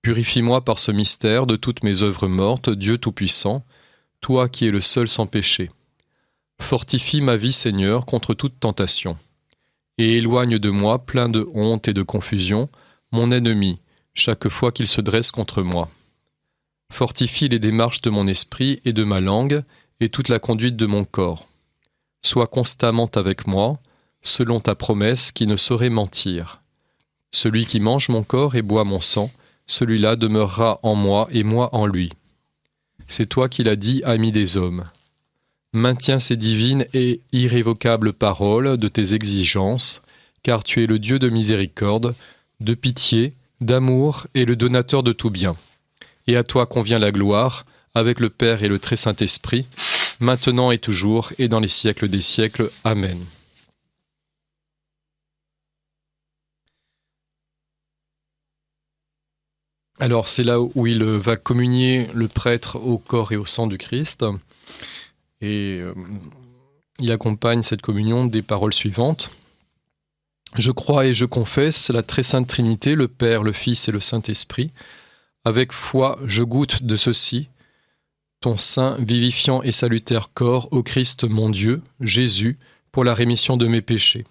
Purifie-moi par ce mystère de toutes mes œuvres mortes, Dieu Tout-Puissant, toi qui es le seul sans péché. Fortifie ma vie, Seigneur, contre toute tentation. Et éloigne de moi, plein de honte et de confusion, mon ennemi, chaque fois qu'il se dresse contre moi. Fortifie les démarches de mon esprit et de ma langue, et toute la conduite de mon corps. Sois constamment avec moi, selon ta promesse qui ne saurait mentir. Celui qui mange mon corps et boit mon sang, celui-là demeurera en moi et moi en lui. C'est toi qui l'as dit, ami des hommes. Maintiens ces divines et irrévocables paroles de tes exigences, car tu es le Dieu de miséricorde, de pitié, d'amour et le donateur de tout bien. Et à toi convient la gloire, avec le Père et le Très Saint-Esprit, maintenant et toujours, et dans les siècles des siècles. Amen. Alors c'est là où il va communier le prêtre au corps et au sang du Christ. Et il accompagne cette communion des paroles suivantes. Je crois et je confesse la très sainte Trinité, le Père, le Fils et le Saint-Esprit. Avec foi, je goûte de ceci, ton saint, vivifiant et salutaire corps, ô Christ mon Dieu, Jésus, pour la rémission de mes péchés.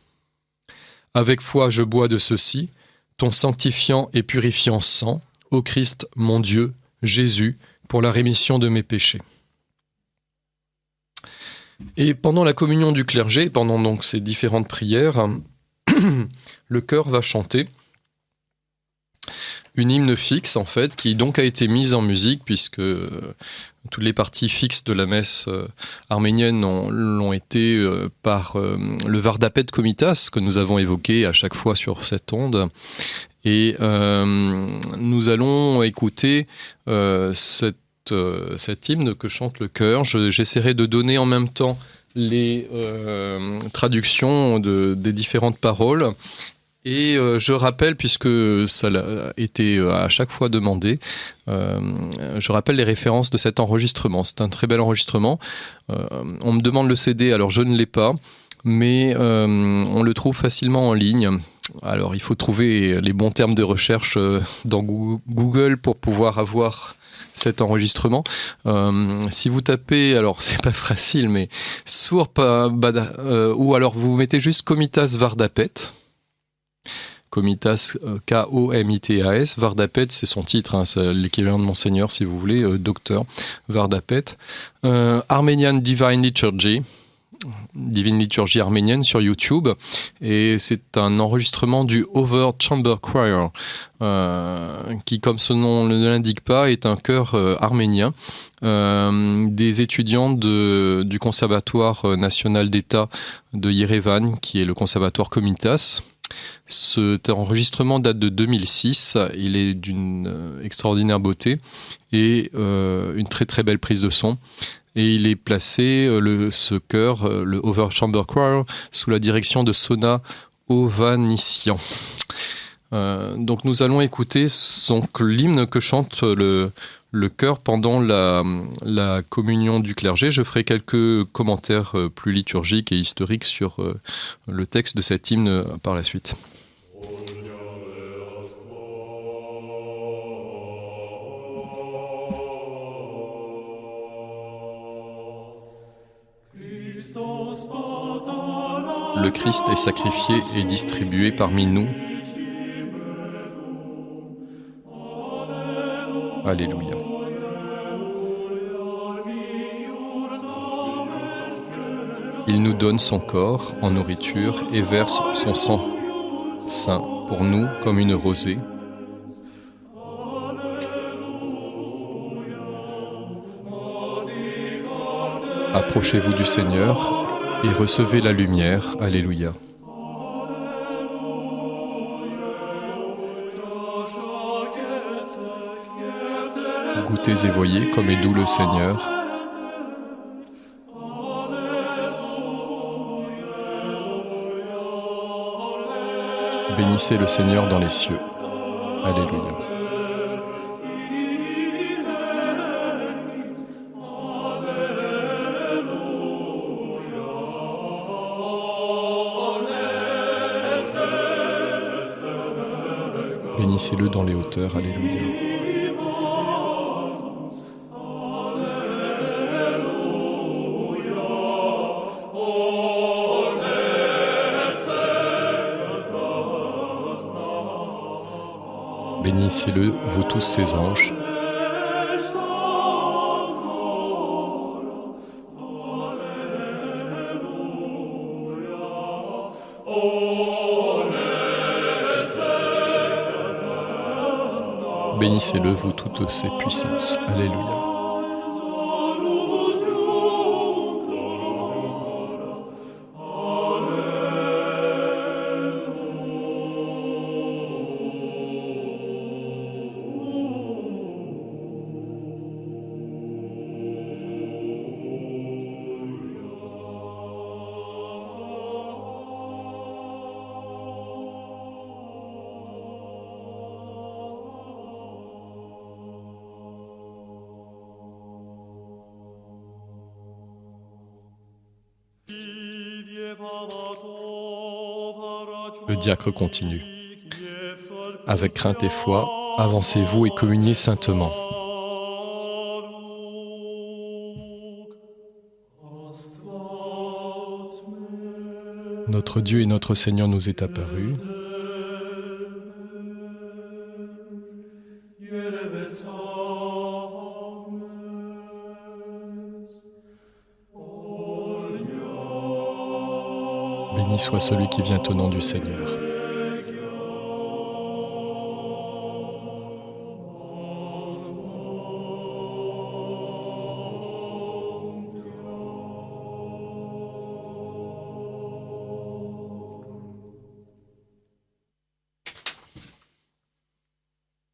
Avec foi, je bois de ceci, ton sanctifiant et purifiant sang, ô Christ mon Dieu, Jésus, pour la rémission de mes péchés. Et pendant la communion du clergé, pendant donc ces différentes prières, le chœur va chanter une hymne fixe, en fait, qui donc a été mise en musique, puisque toutes les parties fixes de la messe arménienne l'ont été par le Vardapet Komitas, que nous avons évoqué à chaque fois sur cette onde. Et nous allons écouter cet hymne que chante le chœur. J'essaierai de donner en même temps les traductions des différentes paroles. Et je rappelle, puisque ça a été à chaque fois demandé, je rappelle les références de cet enregistrement. C'est un très bel enregistrement. On me demande le CD, alors je ne l'ai pas, mais on le trouve facilement en ligne. Alors il faut trouver les bons termes de recherche dans Google pour pouvoir avoir cet enregistrement. Si vous tapez, alors c'est pas facile, mais ou alors vous mettez juste Komitas Vardapet. Komitas, K-O-M-I-T-A-S. Vardapet, c'est son titre, hein, c'est l'équivalent de Monseigneur, si vous voulez, docteur Vardapet. Armenian Divine Liturgy arménienne sur YouTube. Et c'est un enregistrement du Over Chamber Choir, qui, comme son nom ne l'indique pas, est un chœur arménien. Des étudiants du Conservatoire national d'État de Yerevan, qui est le conservatoire Komitas. Cet enregistrement date de 2006, il est d'une extraordinaire beauté et une très très belle prise de son. et il est placé, ce chœur, le Over Chamber Choir, sous la direction de Sona Hovhannissian. Donc nous allons écouter l'hymne que chante le chœur pendant la communion du clergé. Je ferai quelques commentaires plus liturgiques et historiques sur le texte de cet hymne par la suite. Le Christ est sacrifié et distribué parmi nous. Alléluia. Il nous donne son corps en nourriture et verse son sang saint pour nous comme une rosée. Approchez-vous du Seigneur et recevez la lumière. Alléluia. Goûtez et voyez comme est doux le Seigneur. Bénissez le Seigneur dans les cieux. Alléluia. Bénissez-le dans les hauteurs. Alléluia. Bénissez-le, vous tous ses anges. Bénissez-le, vous toutes ses puissances. Alléluia. Le diacre continue. Avec crainte et foi, avancez-vous et communiez saintement. Notre Dieu et notre Seigneur nous est apparu. Béni soit celui qui vient au nom du Seigneur.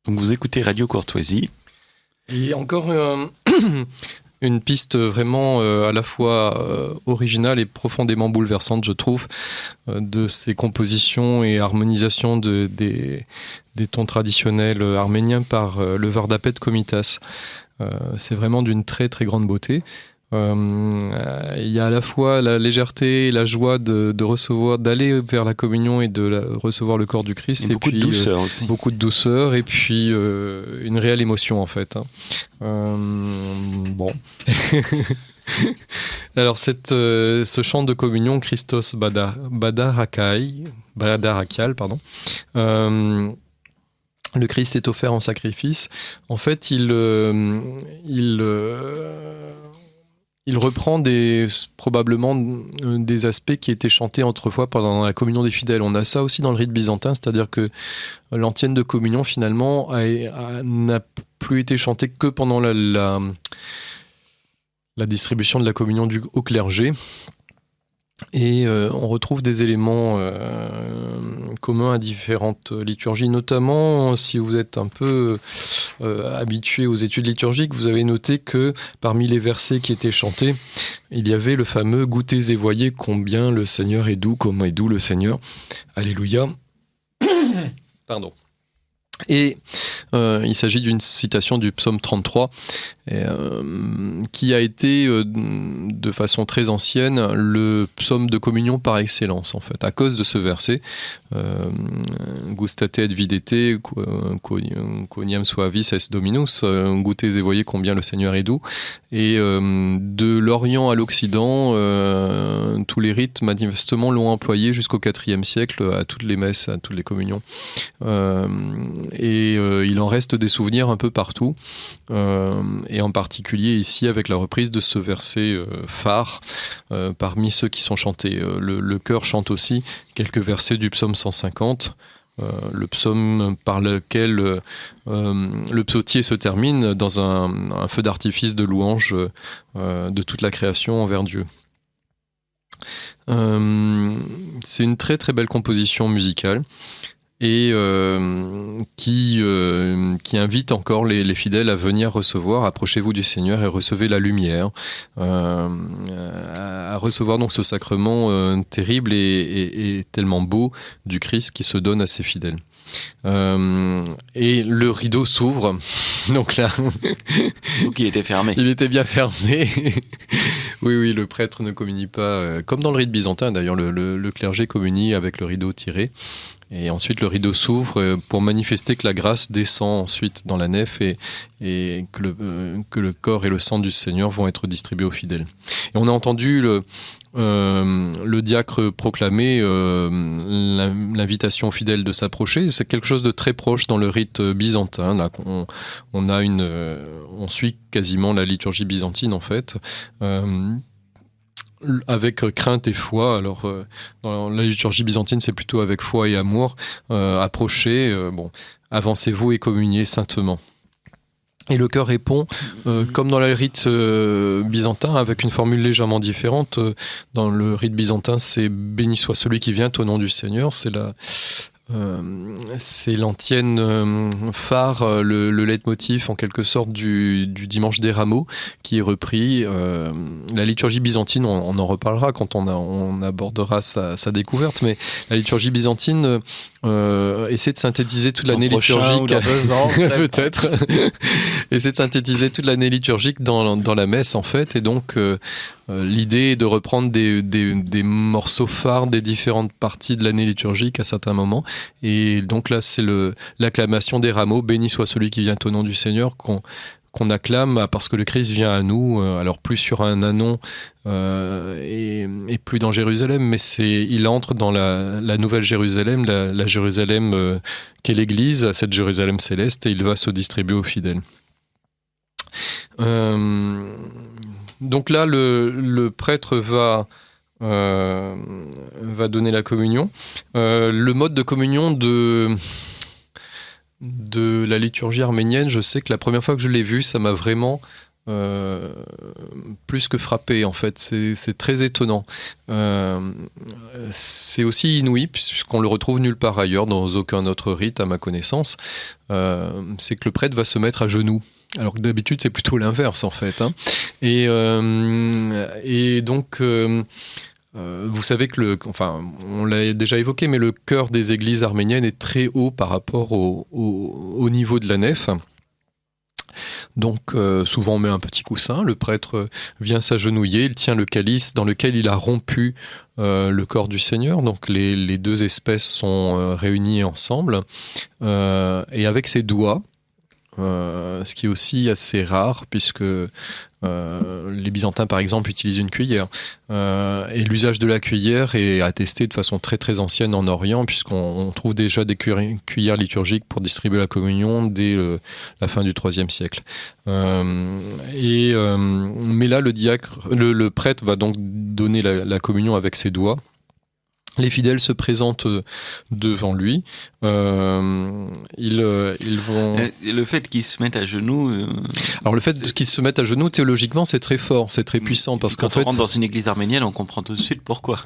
Donc vous écoutez Radio Courtoisie. Et encore une piste vraiment à la fois originale et profondément bouleversante, je trouve, de ces compositions et harmonisations des tons traditionnels arméniens par le Vardapet Komitas. C'est vraiment d'une très très grande beauté. Il y a à la fois la légèreté et la joie de recevoir, d'aller vers la communion et de recevoir le corps du Christ, et beaucoup de douceur aussi. Beaucoup de douceur et puis une réelle émotion en fait. Bon. Alors ce chant de communion, Christos Badarakial, le Christ est offert en sacrifice. En fait, il reprend probablement des aspects qui étaient chantés autrefois pendant la communion des fidèles. On a ça aussi dans le rite byzantin, c'est-à-dire que l'antienne de communion, finalement, n'a plus été chantée que pendant la distribution de la communion au clergé. Et on retrouve des éléments communs à différentes liturgies, notamment si vous êtes un peu habitué aux études liturgiques, vous avez noté que parmi les versets qui étaient chantés, il y avait le fameux « Goûtez et voyez combien le Seigneur est doux, comment est doux le Seigneur. Alléluia ». Pardon. Et il s'agit d'une citation du psaume 33 qui a été de façon très ancienne le psaume de communion par excellence en fait, à cause de ce verset Gustate et videte quoniam suavis est dominus, goûtez et voyez combien le Seigneur est doux. Et de l'Orient à l'Occident, tous les rites manifestement l'ont employé jusqu'au IVe siècle à toutes les messes, à toutes les communions. Et il en reste des souvenirs un peu partout, et en particulier ici avec la reprise de ce verset phare parmi ceux qui sont chantés. Le chœur chante aussi quelques versets du psaume 150, le psaume par lequel le psautier se termine dans un feu d'artifice de louange de toute la création envers Dieu. C'est une très très belle composition musicale et qui invite encore les fidèles à venir recevoir, approchez-vous du Seigneur et recevez la lumière, à recevoir donc ce sacrement terrible et tellement beau du Christ qui se donne à ses fidèles. Et le rideau s'ouvre, donc là... Donc il était fermé. Il était bien fermé. Oui, le prêtre ne communie pas, comme dans le rite byzantin d'ailleurs, le clergé communie avec le rideau tiré. Et ensuite, le rideau s'ouvre pour manifester que la grâce descend ensuite dans la nef et que le corps et le sang du Seigneur vont être distribués aux fidèles. Et on a entendu le diacre proclamer l'invitation aux fidèles de s'approcher. C'est quelque chose de très proche dans le rite byzantin. Là, on suit quasiment la liturgie byzantine en fait. Avec crainte et foi. Alors dans la liturgie byzantine c'est plutôt avec foi et amour. Approchez, avancez-vous et communiez saintement. Et le chœur répond comme dans le rite byzantin avec une formule légèrement différente. Dans le rite byzantin c'est béni soit celui qui vient au nom du Seigneur. C'est l'antienne phare, le leitmotiv en quelque sorte du dimanche des rameaux qui est repris. La liturgie byzantine, on en reparlera quand on abordera sa découverte, mais la liturgie byzantine essaie de synthétiser toute l'année liturgique, peut-être, essaie de synthétiser toute l'année liturgique dans la messe en fait, et donc l'idée est de reprendre des morceaux phares des différentes parties de l'année liturgique à certains moments. Et donc là, c'est l'acclamation des rameaux. Béni soit celui qui vient au nom du Seigneur, qu'on acclame parce que le Christ vient à nous. Alors plus sur un anon et plus dans Jérusalem, mais il entre dans la nouvelle Jérusalem, la Jérusalem qu'est l'Église, cette Jérusalem céleste, et il va se distribuer aux fidèles. Donc là, le prêtre va donner la communion. Le mode de communion de la liturgie arménienne, je sais que la première fois que je l'ai vu, ça m'a vraiment plus que frappé en fait. C'est très étonnant. C'est aussi inouï puisqu'on le retrouve nulle part ailleurs, dans aucun autre rite à ma connaissance. C'est que le prêtre va se mettre à genoux. Alors que d'habitude c'est plutôt l'inverse en fait. Et donc vous savez que on l'a déjà évoqué, mais le chœur des églises arméniennes est très haut par rapport au niveau de la nef. Donc souvent on met un petit coussin, le prêtre vient s'agenouiller, il tient le calice dans lequel il a rompu le corps du Seigneur, donc les deux espèces sont réunies ensemble, et avec ses doigts, ce qui est aussi assez rare puisque les Byzantins par exemple utilisent une cuillère, et l'usage de la cuillère est attesté de façon très très ancienne en Orient, puisqu'on trouve déjà des cuillères liturgiques pour distribuer la communion dès la fin du IIIe siècle. Mais là le prêtre va donc donner la communion avec ses doigts. Les fidèles se présentent devant lui. Ils vont. Et le fait qu'ils se mettent à genoux. Alors le fait qu'ils se mettent à genoux, théologiquement, c'est très fort, c'est très puissant parce qu'en quand on rentre dans une église arménienne, on comprend tout de suite pourquoi.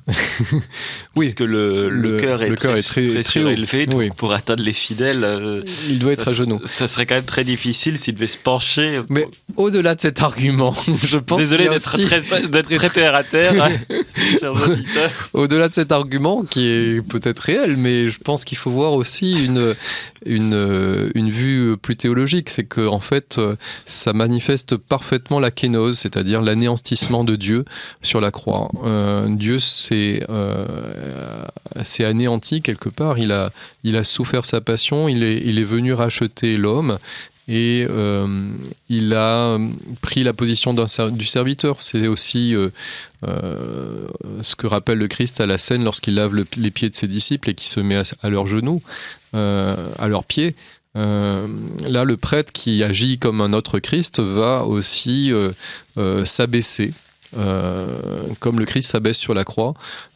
Oui, parce que le cœur est très surélevé, donc oui. Pour atteindre les fidèles, il doit être à genoux. Ça serait quand même très difficile s'il devait se pencher. Mais au-delà de cet argument, je pense. Désolé d'être très terre à terre, chers auditeurs. Au-delà de cet argument qui est peut-être réel, mais je pense qu'il faut voir aussi une vue plus théologique, c'est que en fait, ça manifeste parfaitement la kénose, c'est-à-dire l'anéantissement de Dieu sur la croix. Dieu s'est anéanti quelque part. Il a souffert sa passion. Il est venu racheter l'homme. Et il a pris la position du serviteur. C'est aussi ce que rappelle le Christ à la scène lorsqu'il lave les pieds de ses disciples et qui se met à leurs genoux, à leurs pieds. Là, le prêtre qui agit comme un autre Christ va aussi s'abaisser, comme le Christ s'abaisse sur la croix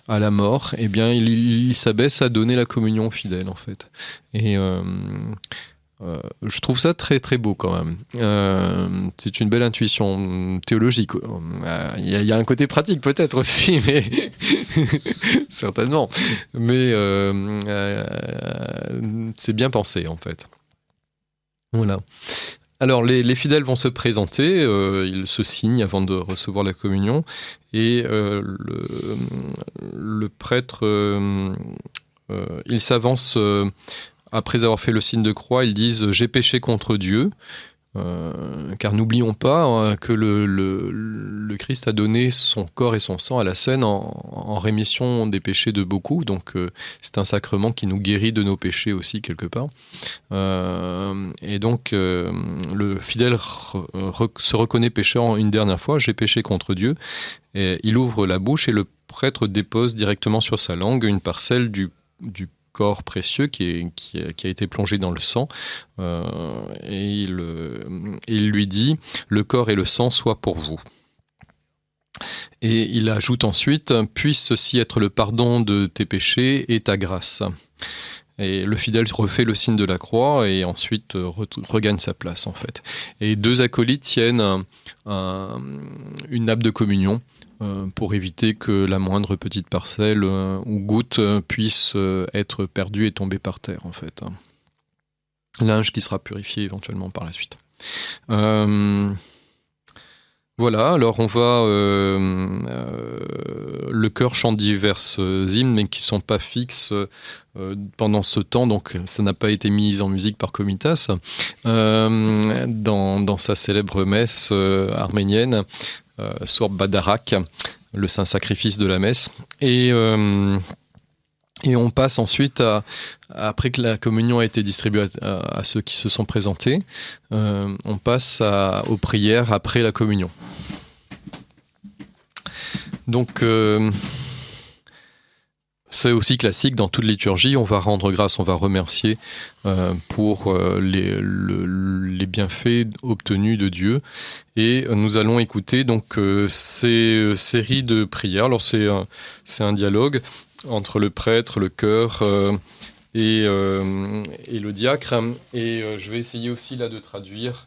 à la mort. Eh bien, il s'abaisse à donner la communion aux fidèles, en fait. Et je trouve ça très très beau quand même. C'est une belle intuition théologique. Il y a un côté pratique peut-être aussi, mais certainement. Mais c'est bien pensé en fait. Voilà. Alors les fidèles vont se présenter, ils se signent avant de recevoir la communion, et le prêtre, il s'avance. Après avoir fait le signe de croix, ils disent « J'ai péché contre Dieu », car n'oublions pas que le Christ a donné son corps et son sang à la scène en rémission des péchés de beaucoup. Donc c'est un sacrement qui nous guérit de nos péchés aussi quelque part. Et donc le fidèle se reconnaît pécheur une dernière fois « J'ai péché contre Dieu ». Et il ouvre la bouche et le prêtre dépose directement sur sa langue une parcelle du corps précieux qui a été plongé dans le sang, et il lui dit « Le corps et le sang soient pour vous ». Et il ajoute ensuite « Puisse ceci être le pardon de tes péchés et ta grâce ». Et le fidèle refait le signe de la croix et ensuite regagne sa place en fait. Et deux acolytes tiennent une nappe de communion pour éviter que la moindre petite parcelle ou goutte puisse être perdue et tomber par terre en fait. Linge qui sera purifié éventuellement par la suite. Voilà, alors on va... le chœur chante divers hymnes, mais qui ne sont pas fixes pendant ce temps, donc ça n'a pas été mis en musique par Komitas dans sa célèbre messe arménienne, Sourb Badarak, le saint sacrifice de la messe. Et on passe ensuite, après que la communion a été distribuée à ceux qui se sont présentés, on passe aux prières après la communion. Donc, c'est aussi classique dans toute liturgie, on va rendre grâce, on va remercier pour les bienfaits obtenus de Dieu. Et nous allons écouter donc ces séries de prières. Alors c'est un dialogue entre le prêtre, le chœur et le diacre. Et je vais essayer aussi là de traduire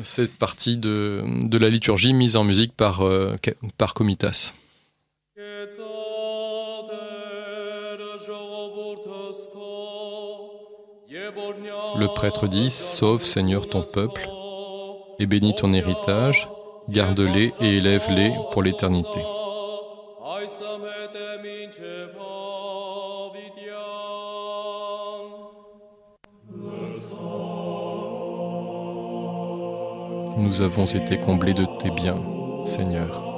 cette partie de la liturgie mise en musique par Komitas. Le prêtre dit « Sauve, Seigneur, ton peuple, et bénis ton héritage, garde-les et élève-les pour l'éternité. » Nous avons été comblés de tes biens, Seigneur.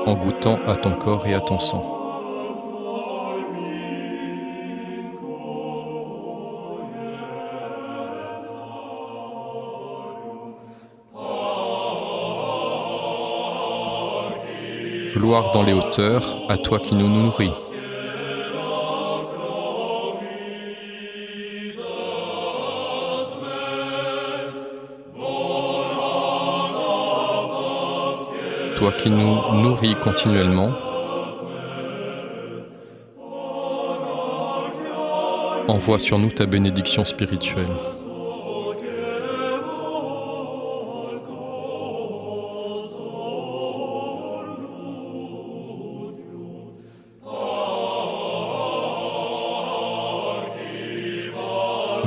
En goûtant à ton corps et à ton sang. Gloire dans les hauteurs, à toi qui nous nourris. toi qui nous nourris continuellement. Envoie sur nous ta bénédiction spirituelle.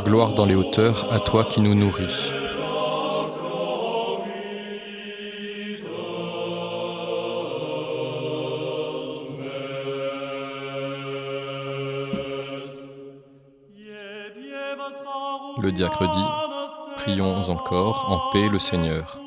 Gloire dans les hauteurs, à toi qui nous nourris. Le diacre dit, prions encore, en paix le Seigneur.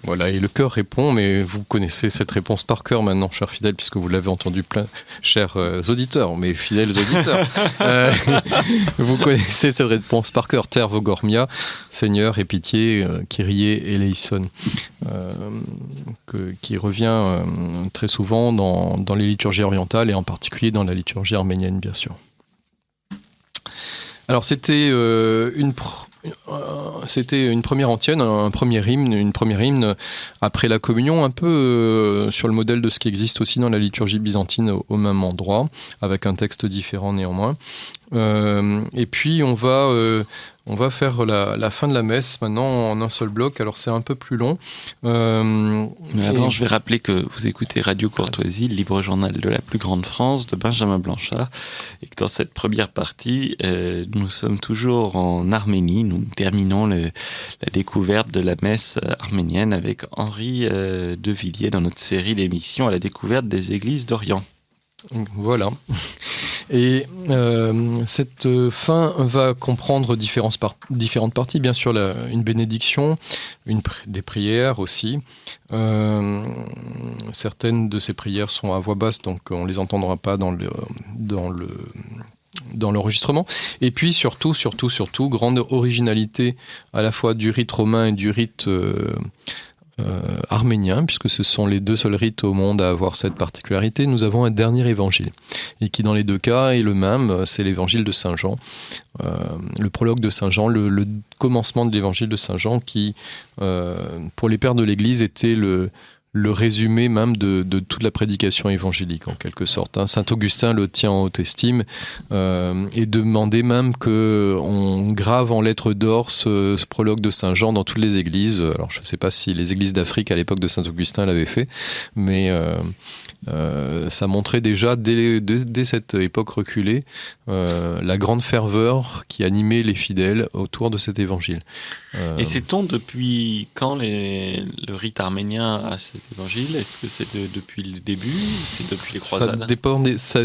Voilà, et le chœur répond, mais vous connaissez cette réponse par cœur maintenant, chers fidèles, puisque vous l'avez entendu plein, chers auditeurs, mais fidèles auditeurs. Vous connaissez cette réponse par cœur, Ter Vogormia, Seigneur, aie pitié, Kyrie eleison, qui revient très souvent dans les liturgies orientales, et en particulier dans la liturgie arménienne, bien sûr. Alors, c'était une première antienne, une première hymne après la communion, un peu sur le modèle de ce qui existe aussi dans la liturgie byzantine au même endroit, avec un texte différent néanmoins. Et puis on va faire la fin de la messe maintenant en un seul bloc. Alors c'est un peu plus long. Mais avant, je vais rappeler que vous écoutez Radio Courtoisie, le libre journal de la plus grande France, de Benjamin Blanchard, et que dans cette première partie, nous sommes toujours en Arménie. Nous terminons la découverte de la messe arménienne avec Henri de Villiers dans notre série d'émissions à la découverte des églises d'Orient. Voilà. Et cette fin va comprendre différentes parties. Bien sûr, une bénédiction, des prières aussi. Certaines de ces prières sont à voix basse, donc on ne les entendra pas dans l'enregistrement. Et puis surtout, grande originalité à la fois du rite romain et du rite arménien, puisque ce sont les deux seuls rites au monde à avoir cette particularité. Nous avons un dernier évangile, et qui dans les deux cas est le même, c'est l'évangile de Saint Jean, le prologue de Saint Jean, le commencement de l'évangile de Saint Jean, qui pour les pères de l'Église était le résumé même de toute la prédication évangélique en quelque sorte. Saint Augustin le tient en haute estime et demandait même qu'on grave en lettres d'or ce prologue de Saint Jean dans toutes les églises. Alors je ne sais pas si les églises d'Afrique à l'époque de Saint Augustin l'avaient fait, mais ça montrait déjà dès cette époque reculée la grande ferveur qui animait les fidèles autour de cet évangile. Et sait-on depuis quand le rite arménien a cet évangile? Est-ce que c'est depuis le début? C'est depuis les croisades?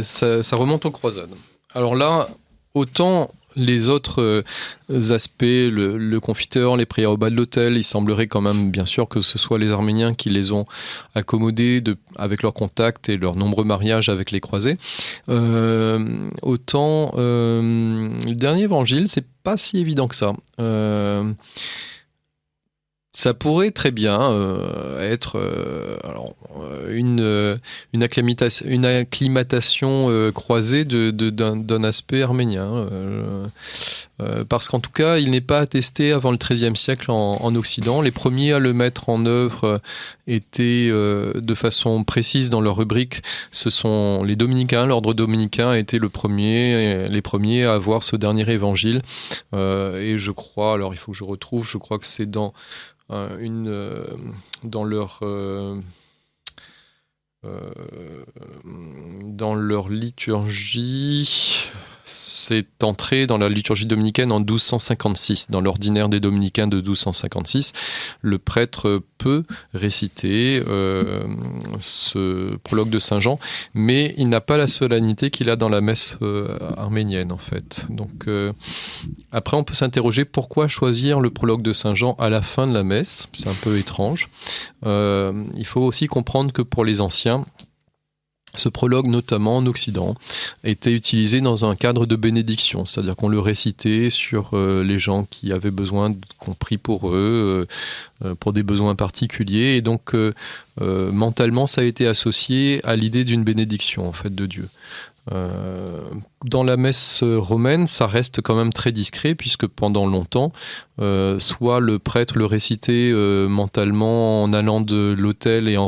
Ça remonte aux croisades. Alors là, autant les autres aspects, le confiteur, les prières au bas de l'autel, il semblerait quand même bien sûr que ce soit les Arméniens qui les ont accommodés avec leurs contacts et leurs nombreux mariages avec les croisés. Autant le dernier évangile, c'est pas si évident que ça. Ça pourrait très bien être une acclimatation croisée d'un aspect arménien. Parce qu'en tout cas, il n'est pas attesté avant le XIIIe siècle en Occident. Les premiers à le mettre en œuvre étaient de façon précise dans leur rubrique. Ce sont les dominicains, l'ordre dominicain a été les premiers à avoir ce dernier évangile. Et je crois, alors il faut que je retrouve, je crois que c'est dans leur liturgie, c'est entré dans la liturgie dominicaine en 1256, dans l'ordinaire des dominicains de 1256. Le prêtre peut réciter ce prologue de Saint Jean, mais il n'a pas la solennité qu'il a dans la messe arménienne en fait. Donc après on peut s'interroger pourquoi choisir le prologue de Saint Jean à la fin de la messe, c'est un peu étrange. Il faut aussi comprendre que pour les anciens, ce prologue, notamment en Occident, était utilisé dans un cadre de bénédiction, c'est-à-dire qu'on le récitait sur les gens qui avaient besoin qu'on prie pour eux, pour des besoins particuliers, et donc mentalement ça a été associé à l'idée d'une bénédiction en fait de Dieu. Dans la messe romaine, ça reste quand même très discret, puisque pendant longtemps, soit le prêtre le récitait mentalement en allant de l'autel et en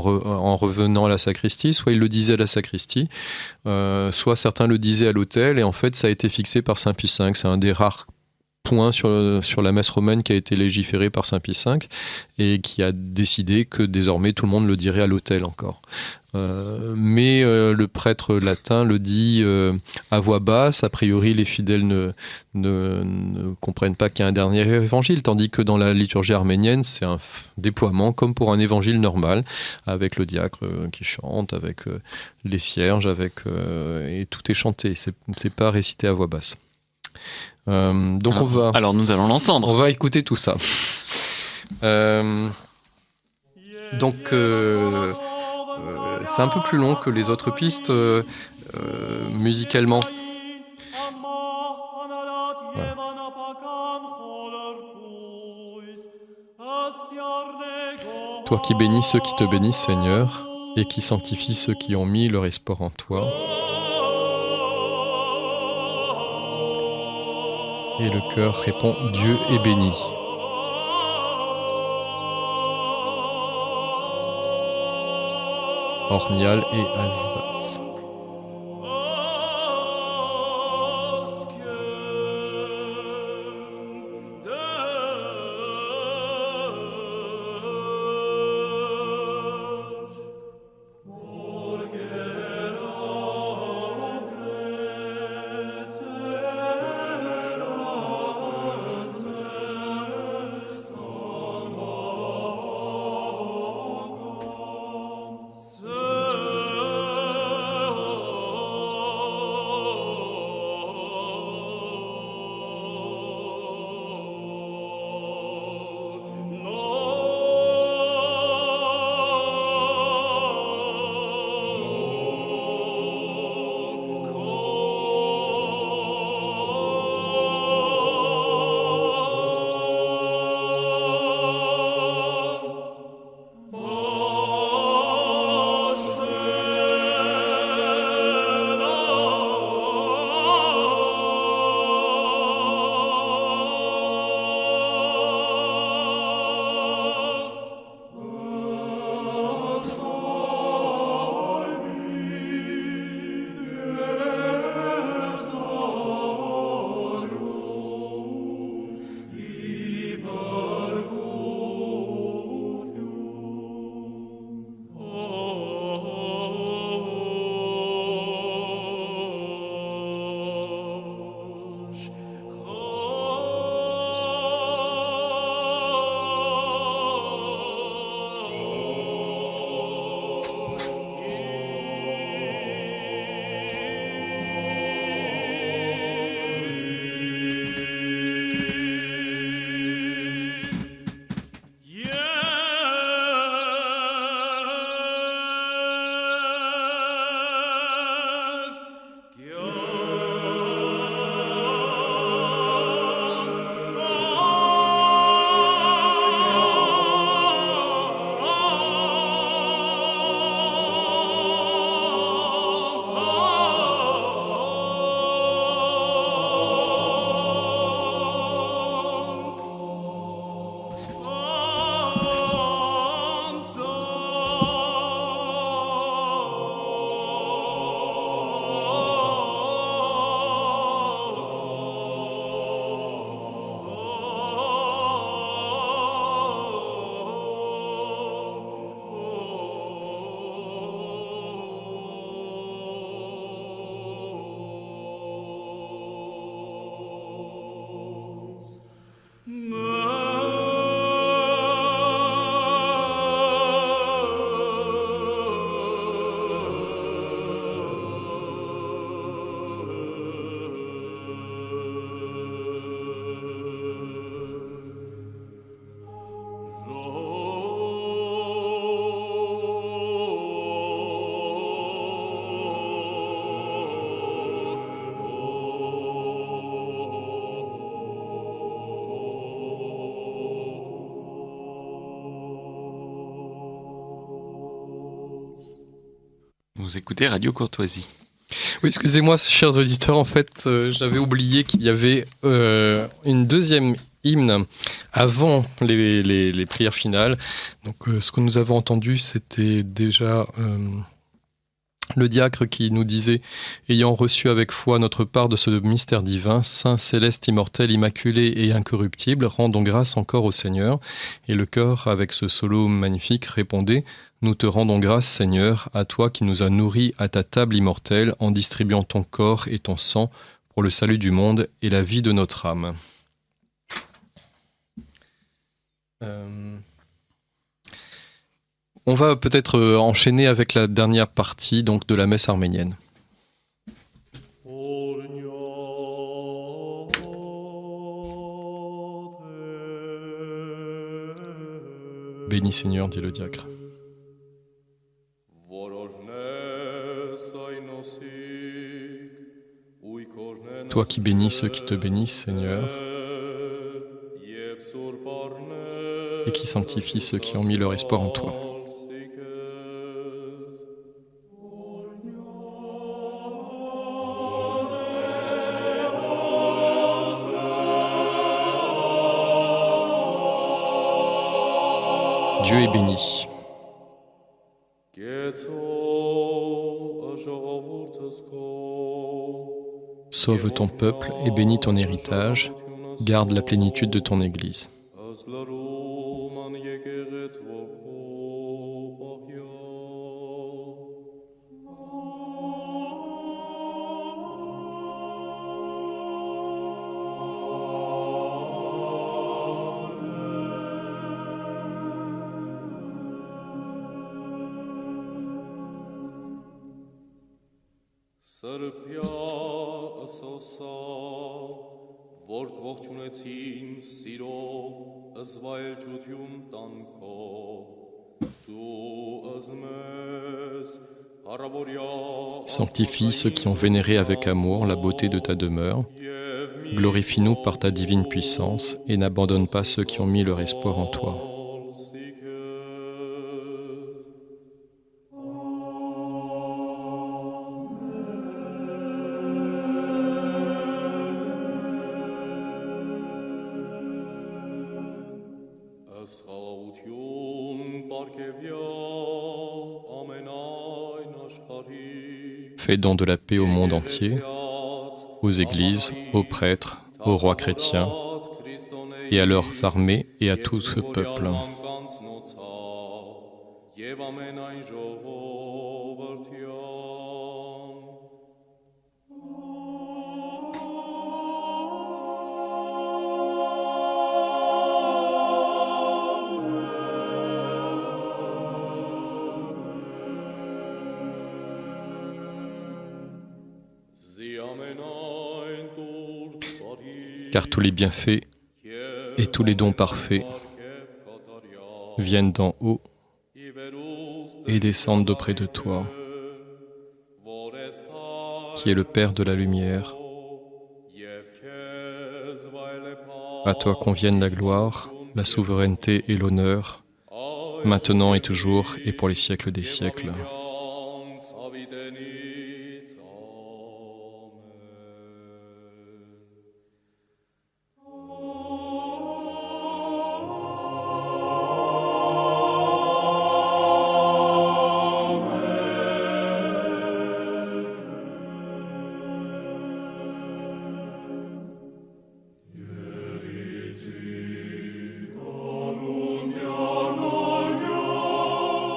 revenant à la sacristie, soit il le disait à la sacristie, soit certains le disaient à l'autel, et en fait ça a été fixé par Saint Pie V. C'est un des rares points sur la messe romaine qui a été légiféré par Saint Pie V et qui a décidé que désormais tout le monde le dirait à l'autel encore. Mais le prêtre latin le dit à voix basse. A priori, les fidèles ne comprennent pas qu'il y a un dernier évangile, tandis que dans la liturgie arménienne, c'est un déploiement comme pour un évangile normal, avec le diacre qui chante, avec les cierges, et tout est chanté. C'est pas récité à voix basse. Donc alors nous allons l'entendre. On va écouter tout ça. Donc c'est un peu plus long que les autres pistes musicalement. Voilà. Toi qui bénis ceux qui te bénissent, Seigneur, et qui sanctifie ceux qui ont mis leur espoir en toi. Et le chœur répond « Dieu est béni ». Ornial et Asvats. Vous écoutez Radio Courtoisie. Oui, excusez-moi, chers auditeurs, en fait, j'avais oublié qu'il y avait une deuxième hymne avant les prières finales. Donc, ce que nous avons entendu, c'était déjà le diacre qui nous disait « Ayant reçu avec foi notre part de ce mystère divin, Saint, céleste, immortel, immaculé et incorruptible, rendons grâce encore au Seigneur. » Et le chœur, avec ce solo magnifique, répondait « Nous te rendons grâce, Seigneur, à toi qui nous as nourris à ta table immortelle en distribuant ton corps et ton sang pour le salut du monde et la vie de notre âme. » On va peut-être enchaîner avec la dernière partie donc, de la messe arménienne. Bénis Seigneur, dit le diacre. Toi qui bénis ceux qui te bénissent, Seigneur, et qui sanctifie ceux qui ont mis leur espoir en toi. Dieu est béni. Sauve ton peuple et bénis ton héritage, garde la plénitude de ton Église. Sanctifie ceux qui ont vénéré avec amour la beauté de ta demeure. Glorifie-nous par ta divine puissance et n'abandonne pas ceux qui ont mis leur espoir en toi. Fais don de la paix au monde entier, aux églises, aux prêtres, aux rois chrétiens, et à leurs armées et à tout ce peuple. Car tous les bienfaits et tous les dons parfaits viennent d'en haut et descendent d'auprès de toi, qui est le Père de la lumière. À toi conviennent la gloire, la souveraineté et l'honneur, maintenant et toujours et pour les siècles des siècles.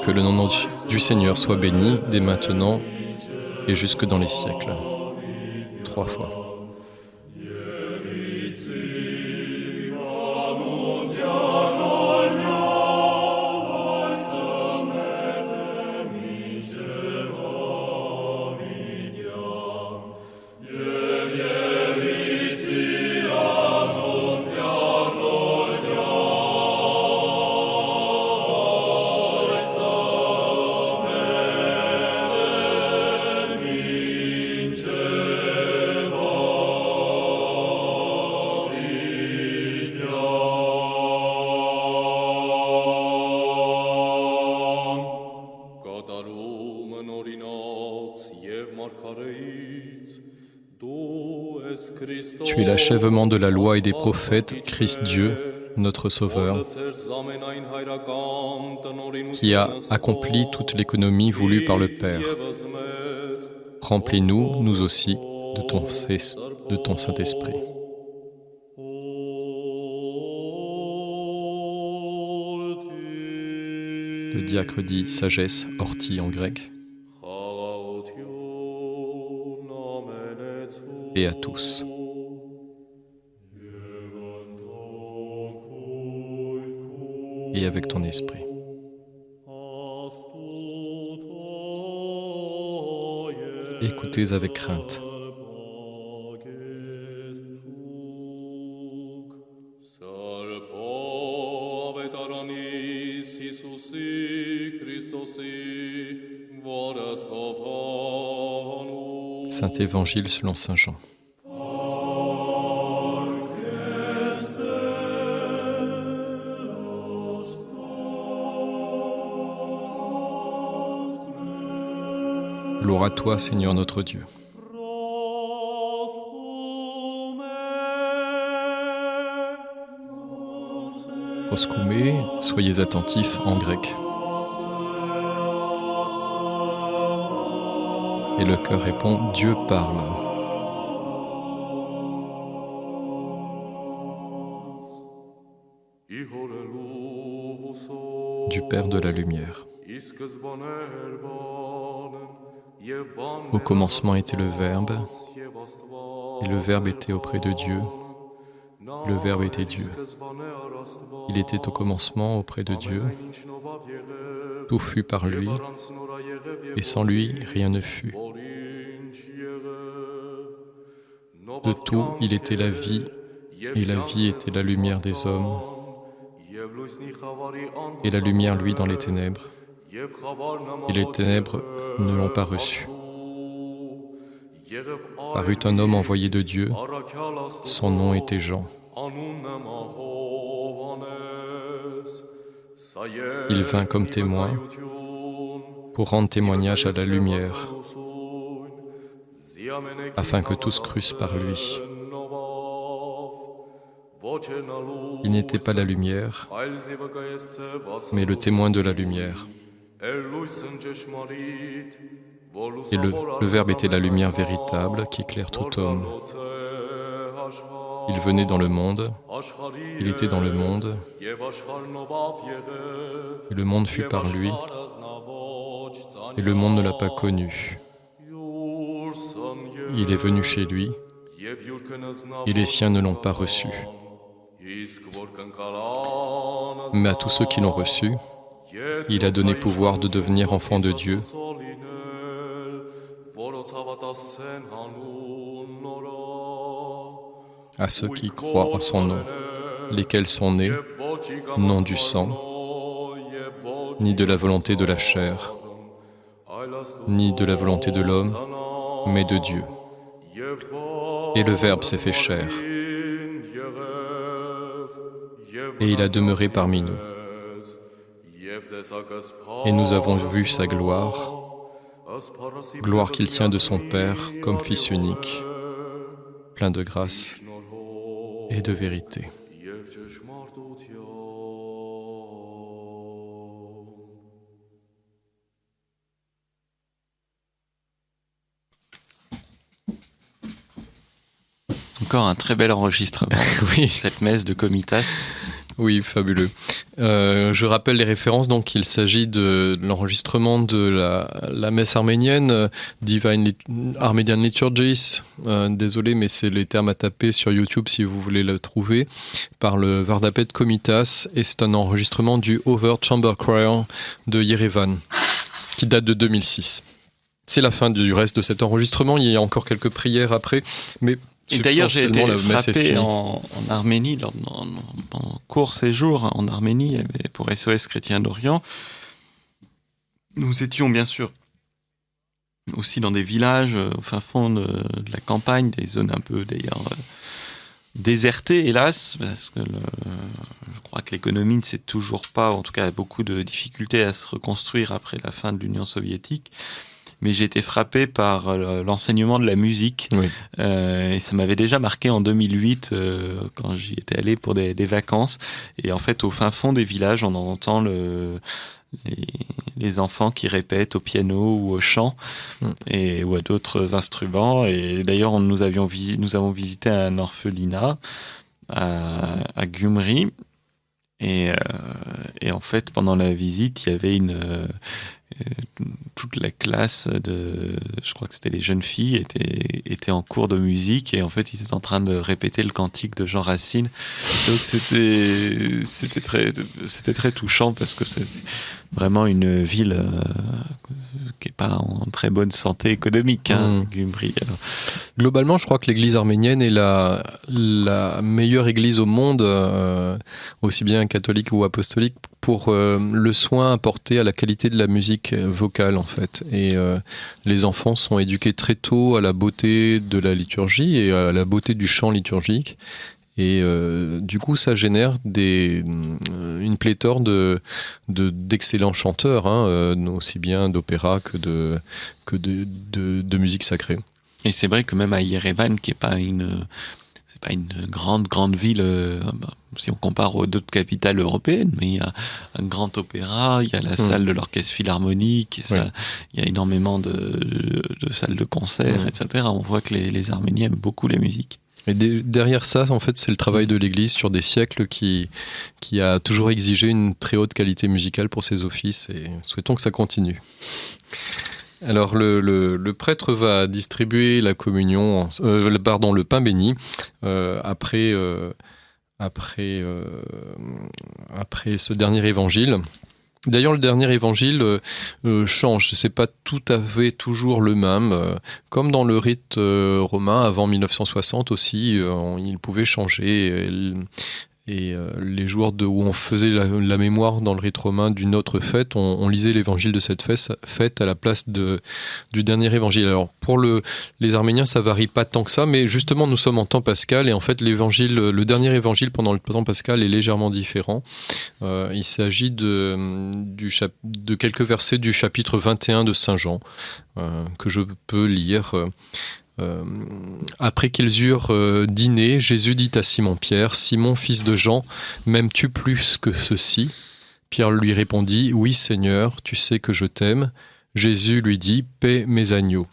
Que le nom du Seigneur soit béni dès maintenant et jusque dans les siècles. 3 fois. Tu es l'achèvement de la loi et des prophètes, Christ Dieu, notre Sauveur, qui a accompli toute l'économie voulue par le Père. Remplis-nous, nous aussi, de ton Saint-Esprit. Le diacre dit sagesse, ortie en grec. Et à tous. Et avec ton esprit. Écoutez avec crainte. Saint Évangile selon Saint Jean. Gloire à toi, Seigneur notre Dieu. Proskoumé, soyez attentifs en grec. Et le cœur répond, Dieu parle. Du Père de la lumière. Au commencement était le Verbe, et le Verbe était auprès de Dieu. Le Verbe était Dieu. Il était au commencement auprès de Dieu. Tout fut par lui, et sans lui, rien ne fut. De tout, il était la vie, et la vie était la lumière des hommes. Et la lumière, lui, dans les ténèbres. Et les ténèbres ne l'ont pas reçu. Parut un homme envoyé de Dieu. Son nom était Jean. Il vint comme témoin pour rendre témoignage à la lumière, afin que tous crussent par lui. Il n'était pas la lumière, mais le témoin de la lumière. Et le Verbe était la lumière véritable qui éclaire tout homme. Il venait dans le monde, il était dans le monde, et le monde fut par lui, et le monde ne l'a pas connu. Il est venu chez lui, et les siens ne l'ont pas reçu. Mais à tous ceux qui l'ont reçu, il a donné pouvoir de devenir enfants de Dieu, à ceux qui croient en son nom, lesquels sont nés, non du sang, ni de la volonté de la chair, ni de la volonté de l'homme, mais de Dieu. Et le Verbe s'est fait chair, et il a demeuré parmi nous. Et nous avons vu sa gloire, gloire qu'il tient de son Père comme Fils unique, plein de grâce et de vérité. Encore un très bel enregistrement. Oui. Cette messe de Komitas. Oui, fabuleux. Je rappelle les références. Donc, il s'agit de l'enregistrement de la messe arménienne, Armenian Liturgies. Désolé, mais c'est les termes à taper sur YouTube si vous voulez le trouver, par le Vardapet Komitas. Et c'est un enregistrement du Over Chamber Choir de Yerevan, qui date de 2006. C'est la fin du reste de cet enregistrement. Il y a encore quelques prières après, mais et d'ailleurs, j'ai été frappé en Arménie, lors de mon court séjour en Arménie, pour SOS Chrétiens d'Orient. Nous étions bien sûr aussi dans des villages au fin fond de la campagne, des zones un peu d'ailleurs désertées, hélas, parce que je crois que l'économie ne s'est toujours pas, en tout cas, beaucoup de difficultés à se reconstruire après la fin de l'Union soviétique. mais j'ai été frappé par l'enseignement de la musique. Oui. Et ça m'avait déjà marqué en 2008 quand j'y étais allé pour des vacances. Et en fait, au fin fond des villages, on entend les enfants qui répètent au piano ou au chant ou à d'autres instruments. Et d'ailleurs, nous avons visité un orphelinat à Gyumri. Et en fait, pendant la visite, il y avait toute la classe je crois que c'était les jeunes filles, étaient en cours de musique et en fait, ils étaient en train de répéter le cantique de Jean Racine. Donc c'était très touchant parce que c'est vraiment une ville qui est pas en très bonne santé économique, Gyumri. Alors. Globalement, je crois que l'église arménienne est la meilleure église au monde, aussi bien catholique ou apostolique, pour le soin apporté à la qualité de la musique vocale, en fait. Et les enfants sont éduqués très tôt à la beauté de la liturgie et à la beauté du chant liturgique. Et du coup, ça génère une pléthore d'excellents chanteurs, aussi bien d'opéra que de musique sacrée. Et c'est vrai que même à Yerevan, qui est pas une grande ville, si on compare aux d'autres capitales européennes, mais il y a un grand opéra, il y a la salle de l'orchestre philharmonique, il y a énormément de salles de concert, etc. On voit que les Arméniens aiment beaucoup la musique. Et derrière ça, en fait, c'est le travail de l'Église sur des siècles qui a toujours exigé une très haute qualité musicale pour ses offices, et souhaitons que ça continue. Alors le prêtre va distribuer la communion, le pain béni après ce dernier évangile. D'ailleurs, le dernier évangile change. C'est pas tout à fait toujours le même. Comme dans le rite romain avant 1960 aussi, il pouvait changer. Et les jours où on faisait la mémoire dans le rite romain d'une autre fête, on lisait l'évangile de cette fête à la place du dernier évangile. Alors pour les Arméniens, ça varie pas tant que ça, mais justement nous sommes en temps pascal et en fait le dernier évangile pendant le temps pascal est légèrement différent. Il s'agit de quelques versets du chapitre 21 de Saint Jean que je peux lire. Après qu'ils eurent dîné, Jésus dit à Simon-Pierre, « Simon, fils de Jean, m'aimes-tu plus que ceci ?» Pierre lui répondit, « Oui, Seigneur, tu sais que je t'aime. » Jésus lui dit, « Paie mes agneaux. »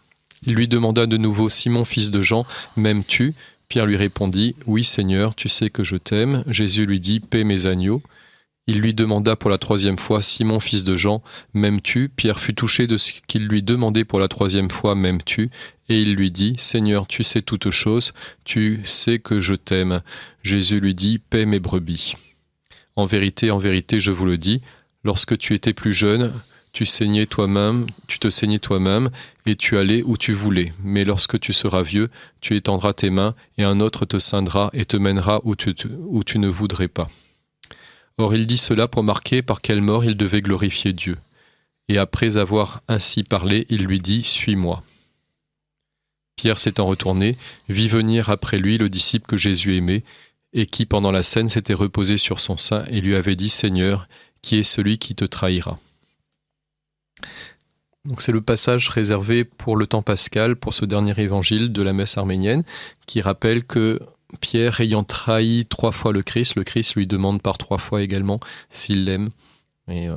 Il lui demanda de nouveau, « Simon, fils de Jean, m'aimes-tu » Pierre lui répondit, « Oui, Seigneur, tu sais que je t'aime. » Jésus lui dit, « Paie mes agneaux. » Il lui demanda pour la troisième fois, « Simon, fils de Jean, m'aimes-tu » Pierre fut touché de ce qu'il lui demandait pour la troisième fois, « M'aimes-tu » Et il lui dit, « Seigneur, tu sais toutes choses, tu sais que je t'aime. » Jésus lui dit, « Paie mes brebis. » En vérité, je vous le dis, lorsque tu étais plus jeune, tu te saignais toi-même, et tu allais où tu voulais. Mais lorsque tu seras vieux, tu étendras tes mains, et un autre te ceindra et te mènera où tu ne voudrais pas. Or il dit cela pour marquer par quelle mort il devait glorifier Dieu. Et après avoir ainsi parlé, il lui dit « Suis-moi ». Pierre s'étant retourné, vit venir après lui le disciple que Jésus aimait, et qui pendant la scène s'était reposé sur son sein et lui avait dit « Seigneur, qui est celui qui te trahira ?» Donc c'est le passage réservé pour le temps pascal, pour ce dernier évangile de la messe arménienne, qui rappelle que Pierre, ayant trahi 3 fois le Christ lui demande par 3 fois également s'il l'aime. Et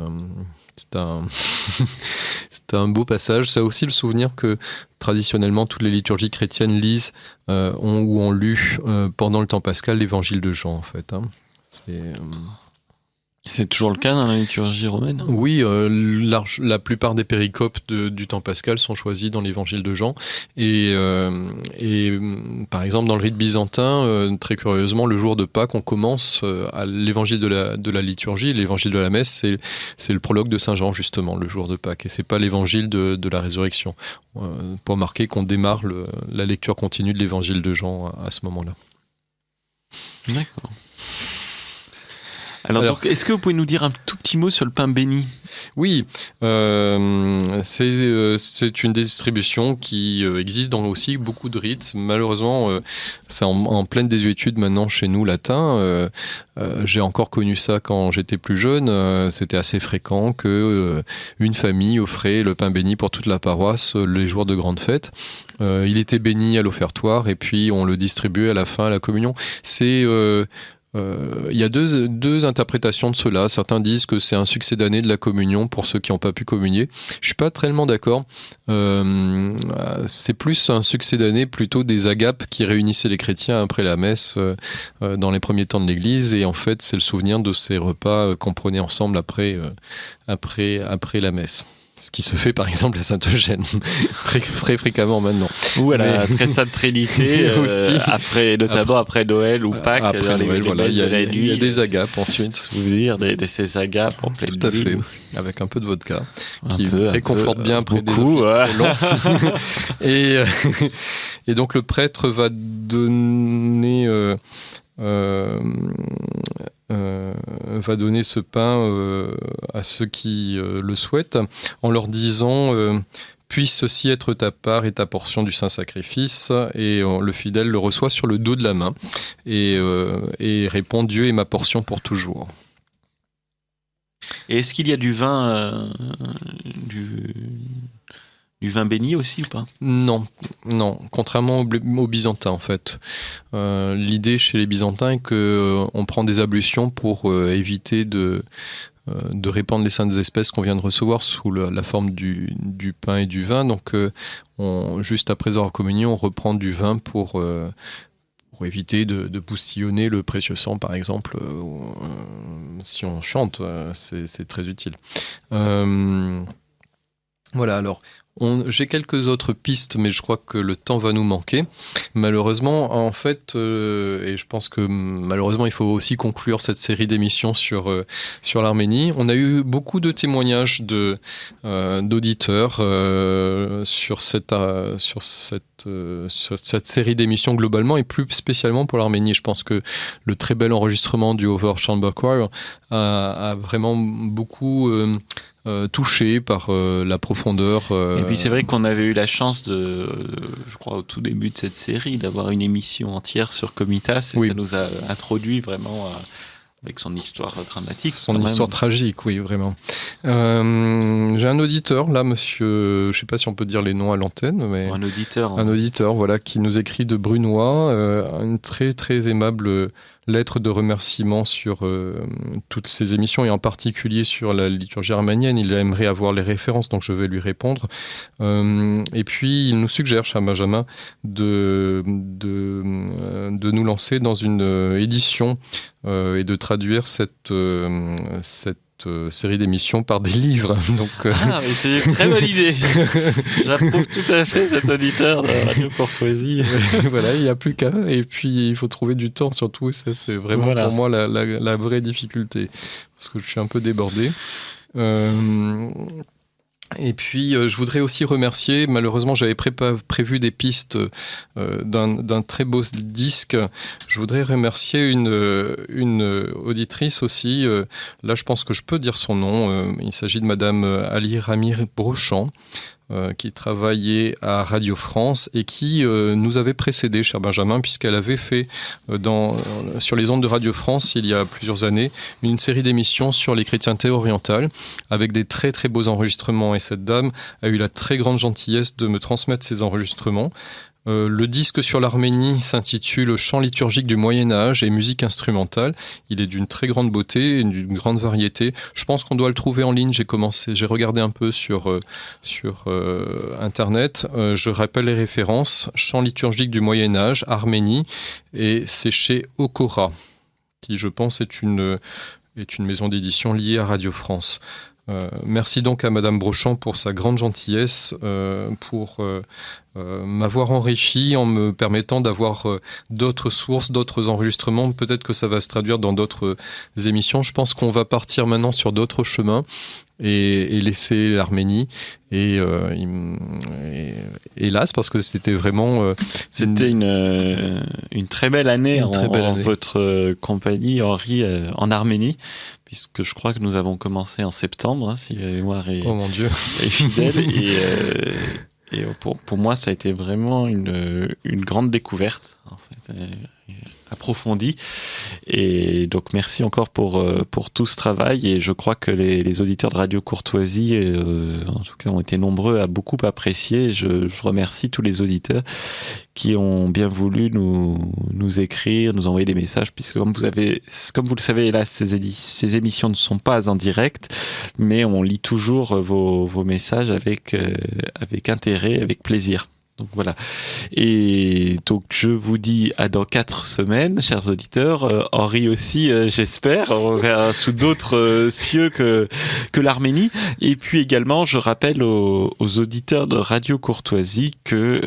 c'est un beau passage. C'est aussi le souvenir que traditionnellement toutes les liturgies chrétiennes lisent ont lu pendant le temps pascal l'évangile de Jean, en fait. C'est toujours le cas dans la liturgie romaine ? Oui, la plupart des péricopes du temps pascal sont choisis dans l'évangile de Jean. Et par exemple, dans le rite byzantin, très curieusement, le jour de Pâques, on commence à l'évangile de la liturgie. L'évangile de la messe, c'est le prologue de Saint Jean, justement, le jour de Pâques. Et c'est pas l'évangile de la résurrection. Pour marquer qu'on démarre la lecture continue de l'évangile de Jean à ce moment-là. D'accord. Alors donc, est-ce que vous pouvez nous dire un tout petit mot sur le pain béni ? Oui, c'est une distribution qui existe dans aussi beaucoup de rites. Malheureusement, c'est en pleine désuétude maintenant chez nous, latins. J'ai encore connu ça quand j'étais plus jeune. C'était assez fréquent que une famille offrait le pain béni pour toute la paroisse les jours de grandes fêtes. Il était béni à l'offertoire et puis on le distribuait à la fin à la communion. Il y a deux interprétations de cela. Certains disent que c'est un succès d'année de la communion pour ceux qui n'ont pas pu communier. Je suis pas tellement d'accord. C'est plus un succès d'année plutôt des agapes qui réunissaient les chrétiens après la messe dans les premiers temps de l'Église. Et en fait, c'est le souvenir de ces repas qu'on prenait ensemble après la messe. Ce qui se fait par exemple à Saint-Eugène très, très fréquemment maintenant. Ou à la très sainte Trinité, notamment après Noël ou Pâques. Après Noël, voilà, il y a des agapes ensuite. Souvenir de ces agapes en pleine nuit. Tout à fait, avec un peu de vodka, qui réconforte bien après des offices très longs. Et donc le prêtre va donner ce pain à ceux qui le souhaitent en leur disant puisse ceci être ta part et ta portion du saint sacrifice, et le fidèle le reçoit sur le dos de la main et répond Dieu est ma portion pour toujours. Et est-ce qu'il y a du vin du vin béni aussi ou pas ? Non, contrairement aux Byzantins en fait. L'idée chez les Byzantins est qu'on prend des ablutions pour éviter de répandre les saintes espèces qu'on vient de recevoir sous la forme du pain et du vin. Donc juste après avoir communié, on reprend du vin pour éviter de poustillonner le précieux sang par exemple. Si on chante, c'est très utile. Voilà, alors j'ai quelques autres pistes, mais je crois que le temps va nous manquer. Malheureusement, en fait, et je pense que malheureusement, il faut aussi conclure cette série d'émissions sur l'Arménie. On a eu beaucoup de témoignages d'auditeurs sur cette série d'émissions globalement, et plus spécialement pour l'Arménie. Je pense que le très bel enregistrement du Over Chamber Choir a vraiment beaucoup touché par la profondeur. Et puis c'est vrai qu'on avait eu la chance je crois au tout début de cette série, d'avoir une émission entière sur Komitas, et ça nous a introduit vraiment avec son histoire dramatique. Son histoire tragique, oui, vraiment. J'ai un auditeur, là, monsieur, je ne sais pas si on peut dire les noms à l'antenne, mais... Un auditeur, voilà, qui nous écrit de Brunois, une très, très aimable lettre de remerciement sur toutes ces émissions, et en particulier sur la liturgie arménienne. Il aimerait avoir les références, donc je vais lui répondre. Et puis, il nous suggère, cher Benjamin, de nous lancer dans une édition et de traduire cette série d'émissions par des livres. Donc, mais c'est une très bonne idée. J'approuve tout à fait cet auditeur de Radio Courtoisie. Voilà, il n'y a plus qu'à. Et puis, il faut trouver du temps surtout. Ça, c'est vraiment pour moi la vraie difficulté. Parce que je suis un peu débordé. Et puis, je voudrais aussi remercier, malheureusement, j'avais prévu des pistes d'un très beau disque. Je voudrais remercier une auditrice aussi. Là, je pense que je peux dire son nom. Il s'agit de Madame Ali Ramir Brochant, qui travaillait à Radio France et qui nous avait précédé, cher Benjamin, puisqu'elle avait fait sur les ondes de Radio France il y a plusieurs années une série d'émissions sur les chrétientés orientales avec des très très beaux enregistrements, et cette dame a eu la très grande gentillesse de me transmettre ces enregistrements. Le disque sur l'Arménie s'intitule Chant liturgique du Moyen-Âge et musique instrumentale. Il est d'une très grande beauté et d'une grande variété. Je pense qu'on doit le trouver en ligne. J'ai regardé un peu sur Internet. Je rappelle les références. Chant liturgique du Moyen-Âge, Arménie, et c'est chez Okora, qui je pense est une maison d'édition liée à Radio France. Merci donc à Madame Brochant pour sa grande gentillesse, pour m'avoir enrichi en me permettant d'avoir d'autres sources, d'autres enregistrements. Peut-être que ça va se traduire dans d'autres émissions. Je pense qu'on va partir maintenant sur d'autres chemins et laisser l'Arménie et hélas, parce que c'était vraiment... C'était une très belle année en votre compagnie, Henri, en Arménie, puisque je crois que nous avons commencé en septembre, si la mémoire est, oh mon Dieu. est fidèle. Et pour moi, ça a été vraiment une grande découverte, en fait, approfondie. Et donc, merci encore pour tout ce travail. Et je crois que les auditeurs de Radio Courtoisie, en tout cas, ont été nombreux à beaucoup apprécier. Je remercie tous les auditeurs qui ont bien voulu nous écrire, nous envoyer des messages, puisque comme vous le savez, là, ces émissions ne sont pas en direct, mais on lit toujours vos messages avec intérêt, avec plaisir. Donc voilà. Et donc je vous dis à dans 4 semaines, chers auditeurs. Henri aussi, j'espère, on verra sous d'autres cieux que l'Arménie. Et puis également, je rappelle aux auditeurs de Radio Courtoisie que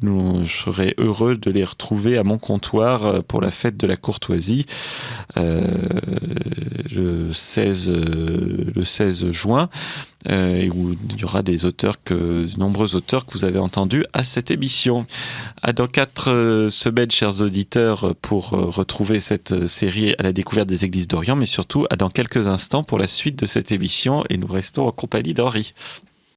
je serais heureux de les retrouver à mon comptoir pour la fête de la courtoisie le 16 juin. Où il y aura de nombreux auteurs que vous avez entendus à cette émission. À dans 4 semaines, chers auditeurs, pour retrouver cette série à la découverte des églises d'Orient, mais surtout à dans quelques instants pour la suite de cette émission, et nous restons en compagnie d'Henri.